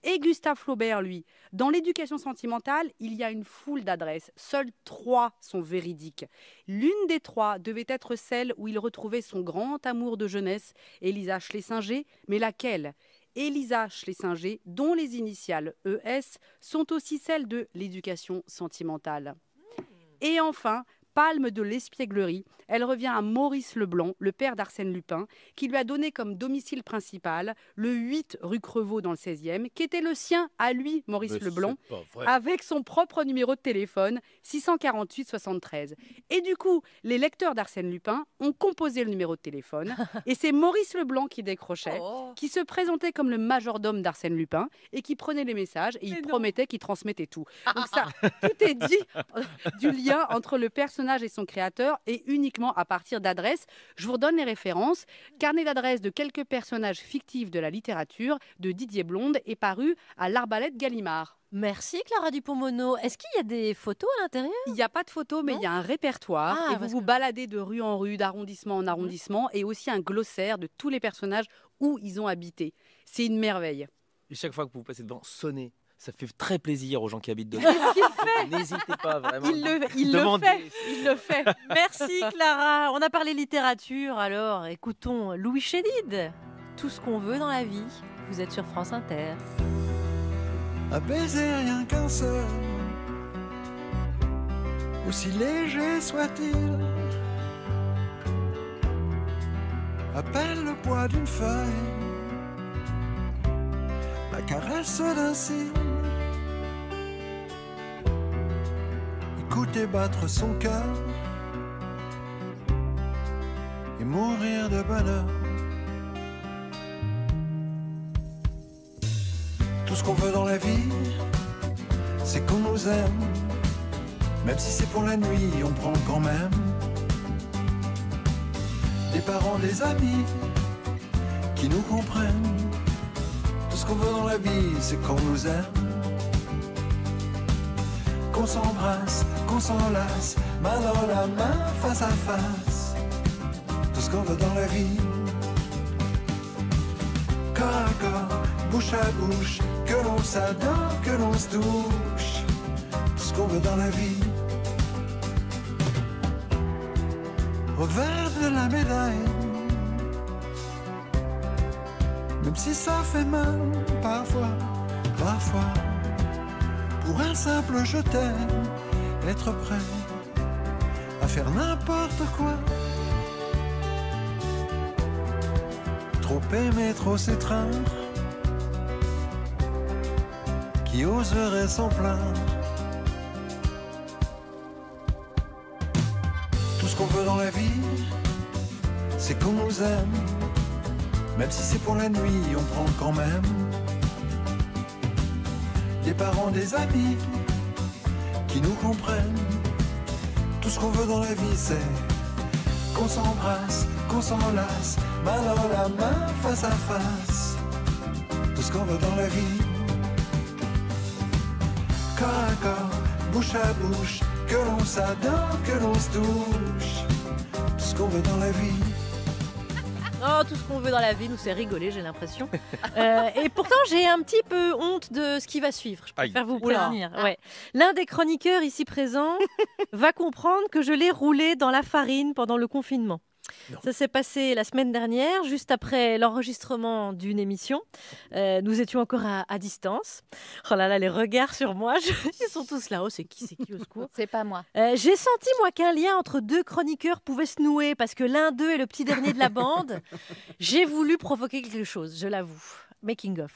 Et Gustave Flaubert, lui, dans l'éducation sentimentale, il y a une foule d'adresses. Seules 3 sont véridiques. L'une des 3 devait être celle où il retrouvait son grand amour de jeunesse, Élisa Schlesinger, mais laquelle ? Élisa Schlesinger, dont les initiales ES sont aussi celles de l'éducation sentimentale. Et enfin, palme de l'espièglerie, elle revient à Maurice Leblanc, le père d'Arsène Lupin, qui lui a donné comme domicile principal le 8 rue Crevaux dans le 16e, qui était le sien à lui, Maurice Leblanc, avec son propre numéro de téléphone, 648 73. Et du coup, les lecteurs d'Arsène Lupin ont composé le numéro de téléphone, et c'est Maurice Leblanc qui décrochait, qui se présentait comme le majordome d'Arsène Lupin, et qui prenait les messages, et il promettait qu'il transmettait tout. Donc ça, tout est dit du lien entre le personnage et son créateur, et uniquement à partir d'adresses. Je vous redonne les références. Carnet d'adresses de quelques personnages fictifs de la littérature de Didier Blonde est paru à l'Arbalète Gallimard. Merci Clara Dupont-Moreau. Est-ce qu'il y a des photos à l'intérieur ? Il n'y a pas de photos, mais il y a un répertoire. Et vous vous baladez de rue en rue, d'arrondissement en arrondissement, et aussi un glossaire de tous les personnages où ils ont habité. C'est une merveille. Et chaque fois que vous passez devant, sonnez. Ça fait très plaisir aux gens qui habitent dedans. Qu'est-ce qu'il fait ? N'hésitez pas vraiment. Il le fait. Merci Clara. On a parlé littérature, alors écoutons Louis Chédid. Tout ce qu'on veut dans la vie. Vous êtes sur France Inter. Un baiser rien qu'un seul, aussi léger soit-il, à peine le poids d'une feuille, la caresse d'un cygne. Écouter battre son cœur et mourir de bonheur. Tout ce qu'on veut dans la vie, c'est qu'on nous aime. Même si c'est pour la nuit, on prend quand même. Des parents, des amis qui nous comprennent. Tout ce qu'on veut dans la vie, c'est qu'on nous aime. Qu'on s'embrasse, qu'on s'enlace, main dans la main, face à face. Tout ce qu'on veut dans la vie. Corps à corps, bouche à bouche, que l'on s'adore, que l'on se touche. Tout ce qu'on veut dans la vie. Revers de la médaille, même si ça fait mal parfois, parfois. Pour un simple je t'aime, être prêt à faire n'importe quoi. Trop aimer, trop s'étreindre, qui oserait s'en plaindre. Tout ce qu'on veut dans la vie, c'est qu'on nous aime. Même si c'est pour la nuit, on prend quand même. Des parents, des amis qui nous comprennent. Tout ce qu'on veut dans la vie, c'est qu'on s'embrasse, qu'on s'enlace, main dans la main, face à face. Tout ce qu'on veut dans la vie. Corps à corps, bouche à bouche, que l'on s'adore, que l'on se touche. Tout ce qu'on veut dans la vie. Oh, tout ce qu'on veut dans la vie, nous c'est rigoler, j'ai l'impression. Et pourtant, j'ai un petit peu honte de ce qui va suivre. Je préfère vous prévenir. Ouais. L'un des chroniqueurs ici présents va comprendre que je l'ai roulé dans la farine pendant le confinement. Non. Ça s'est passé la semaine dernière, juste après l'enregistrement d'une émission. Nous étions encore à distance. Oh là là, les regards sur moi, ils sont tous là. Oh, c'est qui au secours? C'est pas moi. J'ai senti, moi, qu'un lien entre deux chroniqueurs pouvait se nouer parce que l'un d'eux est le petit dernier de la bande. J'ai voulu provoquer quelque chose, je l'avoue. Making of.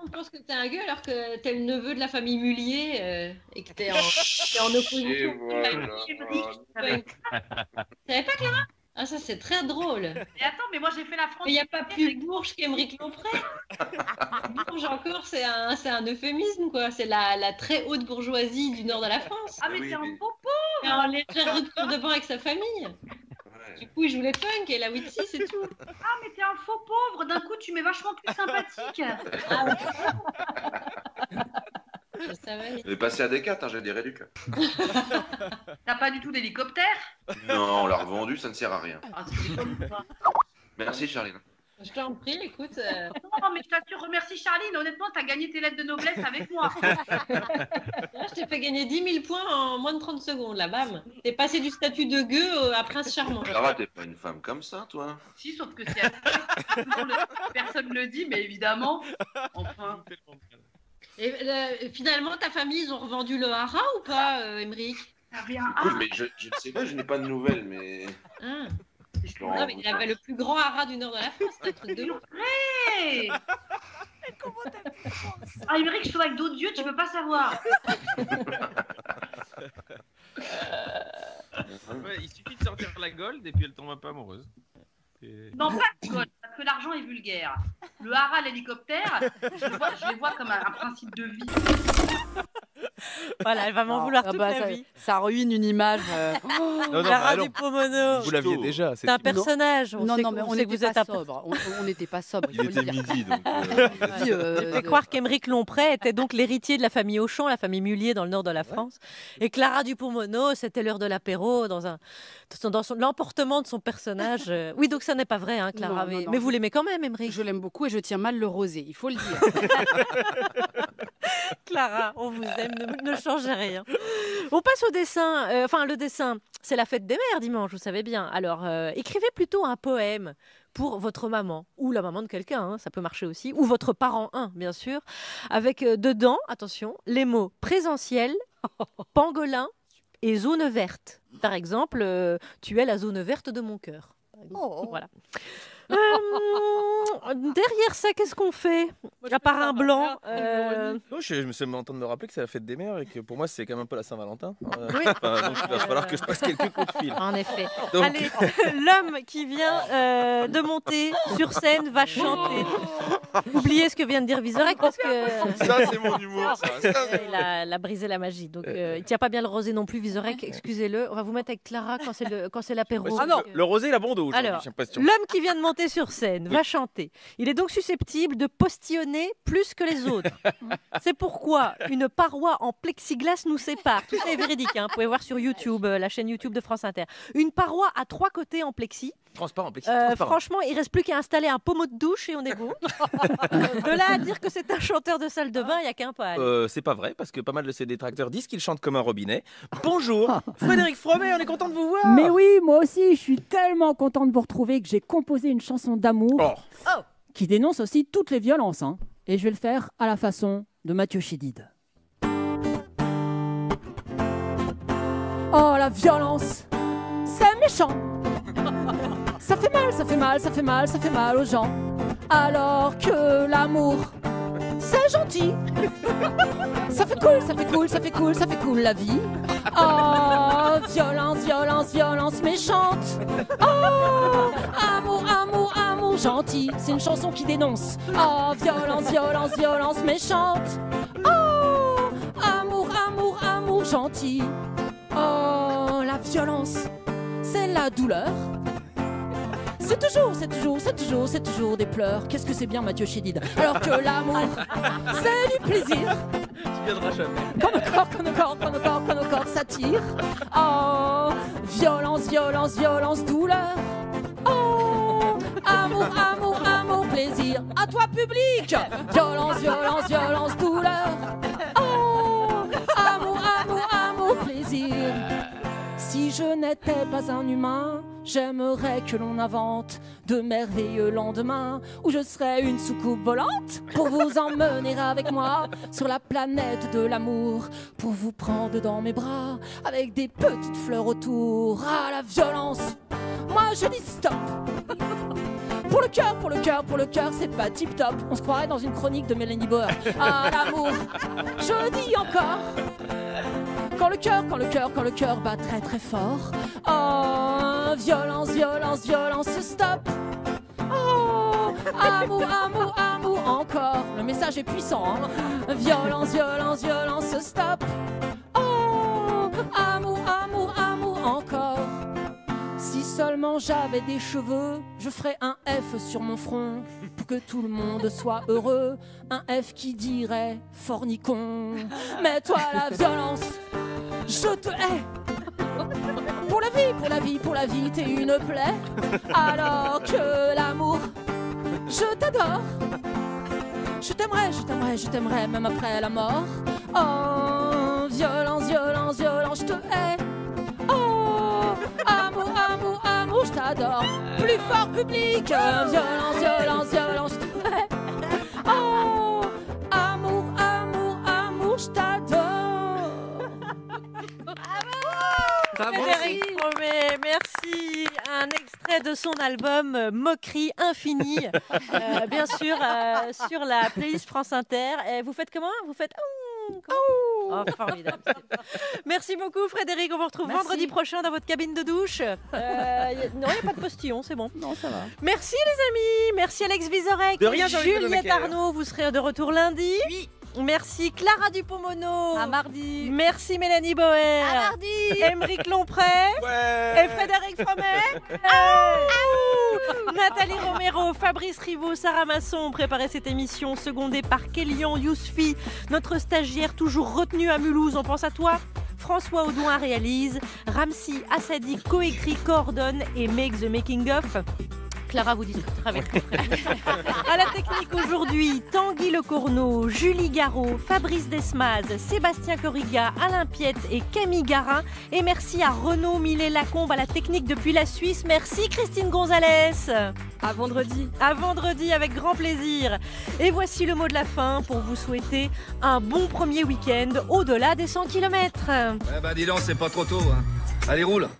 On pense que t'es un gueux alors que t'es le neveu de la famille Mullier et que t'es en opposition. T'avais pas, Clara? Ah, ça c'est très drôle. Et attends, mais moi j'ai fait la France. Il n'y a pas plus bourge qu'Émeric Lompré. Bourge encore, c'est un euphémisme, quoi. C'est la très haute bourgeoisie du nord de la France. Ah, mais t'es un faux pauvre. Et en légère rupture de banc avec sa famille. Du coup, il joue les punks et la Witsi, c'est tout. Ah, mais t'es un faux pauvre. D'un coup, tu m'es vachement plus sympathique. Ah ouais. Je savais. Elle est passée à Decat, hein, j'ai des réducs. T'as pas du tout d'hélicoptère? Non, on l'a revendu, ça ne sert à rien. Ah, c'est comme ça. Merci, Charline. Je t'en prie, écoute. Non, mais je t'assure, remercie Charline. Honnêtement, t'as gagné tes lettres de noblesse avec moi. Là, je t'ai fait gagner 10 000 points en moins de 30 secondes, là, bam. T'es passé du statut de gueux à prince charmant. Clara, t'es pas une femme comme ça, toi? Si, sauf que c'est personne ne le dit, mais évidemment. Enfin. Et finalement, ta famille, ils ont revendu le hara ou pas, Émeric? Écoute, mais je ne sais pas, je n'ai pas de nouvelles, mais... Ah. Non, mais il avait le plus grand hara du nord de la France, c'était un truc de ouf. Hey, comment t'as pu faire ça? Ah, Émeric, je suis avec d'autres yeux, tu peux pas savoir. Ouais, il suffit de sortir la gold et puis elle tombe un peu amoureuse. Et... Non, pas de gold, parce que l'argent est vulgaire. Le hara, l'hélicoptère, je les vois comme un principe de vie. Voilà, elle va m'en vouloir toute la vie. Ça ruine une image. Clara Dupont-Mono. Vous l'aviez déjà. C'est un personnage. Non, mais on n'était pas sobre. On n'était pas sobre. Il était midi, donc. J'ai fait croire qu'Émeric Lompré était donc l'héritier de la famille Auchan, la famille Mullier dans le nord de la France. Et Clara Dupont-Mono, c'était l'heure de l'apéro dans l'emportement de son personnage. Oui, donc ça n'est pas vrai, hein, Clara. Non, mais vous l'aimez quand même, Émeric? Je l'aime beaucoup et je tiens mal le rosé, il faut le dire. Clara, on vous aime, ne changez rien. On passe au dessin. Enfin, le dessin, c'est la fête des mères dimanche, vous savez bien. Alors, écrivez plutôt un poème pour votre maman, ou la maman de quelqu'un, hein, ça peut marcher aussi, ou votre parent 1, bien sûr, avec dedans, attention, les mots présentiel, pangolin et zone verte. Par exemple, tu es la zone verte de mon cœur. Voilà. Derrière ça, qu'est-ce qu'on fait? À part un blanc. Je me suis en train de me rappeler que c'est la fête des mères et que pour moi c'est quand même un peu la Saint-Valentin. Oui. Donc il va falloir que je passe quelques coups de fil. En effet. Donc- Allez, l'homme qui vient de monter sur scène va chanter. Oubliez ce que vient de dire Vizorek parce que Ça, c'est mon humour. il a brisé la magie. Donc il tient pas bien le rosé non plus, Vizorek. Excusez-le. On va vous mettre avec Clara quand c'est l'apéro. Ah non, le rosé, il a bon dos aujourd'hui, Alors, j'ai l'impression. l'homme qui vient de monter sur scène va chanter. Il est donc susceptible de postillonner plus que les autres. C'est pourquoi une paroi en plexiglas nous sépare. Tout ça est véridique. Vous pouvez voir sur YouTube, la chaîne YouTube de France Inter. Une paroi à 3 côtés en plexi. Transparent, plexi, transparent. Franchement, il reste plus qu'à installer un pommeau de douche et on est bon. De là à dire que c'est un chanteur de salle de bain, il n'y a qu'un pas. C'est pas vrai parce que pas mal de ses détracteurs disent qu'il chante comme un robinet. Bonjour, Frédéric Fromet, on est content de vous voir. Mais oui, moi aussi, je suis tellement content de vous retrouver que j'ai composé une chanson d'amour qui dénonce aussi toutes les violences. Et je vais le faire à la façon de Mathieu Chédid. Oh, la violence, c'est méchant. Ça fait mal, ça fait mal, ça fait mal, ça fait mal aux gens. Alors que l'amour, c'est gentil. Ça fait cool, ça fait cool, ça fait cool, ça fait cool la vie. Oh, violence, violence, violence méchante. Oh, amour, amour, amour gentil. C'est une chanson qui dénonce. Oh, violence, violence, violence méchante. Oh, amour, amour, amour gentil. Oh, la violence, c'est la douleur. C'est toujours des pleurs. Qu'est-ce que c'est bien Mathieu Chédid. Alors que l'amour, c'est du plaisir. Tu viendras jamais. Quand nos corps s'attirent. Oh, violence, violence, violence, douleur. Oh, amour, amour, amour, plaisir. À toi public. Violence, violence, violence, douleur. Oh, amour, amour, amour, plaisir. Si je n'étais pas un humain, j'aimerais que l'on invente de merveilleux lendemains où je serais une soucoupe volante pour vous emmener avec moi sur la planète de l'amour, pour vous prendre dans mes bras avec des petites fleurs autour. Ah, la violence, moi je dis stop. Pour le cœur, pour le cœur, pour le cœur, c'est pas tip top. On se croirait dans une chronique de Mélanie Bauer. Ah, l'amour, je dis encore. Quand le cœur bat très très fort. Oh, violence, violence, violence, stop. Oh, amour, amour, amour, encore. Le message est puissant, Violence, violence, violence, stop. Oh, amour, amour, amour, encore. Si seulement j'avais des cheveux, je ferais un F sur mon front pour que tout le monde soit heureux. Un F qui dirait fornicon. Mais toi, la violence, je te hais. Pour la vie, pour la vie, pour la vie, t'es une plaie. Alors que l'amour, je t'adore. Je t'aimerais, je t'aimerais, je t'aimerais même après la mort. Oh, violence, violence, violence, je te hais. Oh, amour, amour, amour, je t'adore. Plus fort public. Violence, violence, violence, je te hais. Oh, amour, amour, amour, je t'adore. Frédéric Fromet, merci. Un extrait de son album Moquerie Infinie, bien sûr, sur la playlist France Inter. Vous faites comment? Vous faites oh, formidable. Merci beaucoup Frédéric, on vous retrouve vendredi prochain dans votre cabine de douche. Non, il n'y a pas de postillon, c'est bon. Non, ça va. Merci les amis, merci Alex Vizorek. De rien, Jean-Luc Juliette Demecker. Arnaud, vous serez de retour lundi. Oui. Merci Clara Dupont-Mono. À mardi. Merci Mélanie Boer. À mardi. Émeric Lompré. Ouais. Et Frédéric Fromet. Nathalie Romero, Fabrice Rivaux, Sarah Masson ont préparé cette émission, secondée par Kélian Yousfi, notre stagiaire toujours retenu à Mulhouse. On pense à toi. François Audouin réalise. Ramsi Assadi coécrit, coordonne et make the making of. Clara vous discutera avec nous. À la technique aujourd'hui, Tanguy Lecorneau, Julie Garot, Fabrice Desmaz, Sébastien Corriga, Alain Piette et Camille Garin. Et merci à Renaud Millet-Lacombe à la technique depuis la Suisse. Merci Christine Gonzalez. À vendredi. À vendredi avec grand plaisir. Et voici le mot de la fin pour vous souhaiter un bon premier week-end au-delà des 100 km. Eh ben dis donc, c'est pas trop tôt. Allez, roule.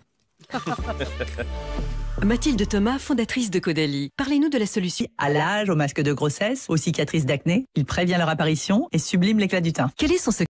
Mathilde Thomas, fondatrice de Caudalie. Parlez-nous de la solution. À l'âge, aux masques de grossesse, aux cicatrices d'acné, il prévient leur apparition et sublime l'éclat du teint. Quel est son secret?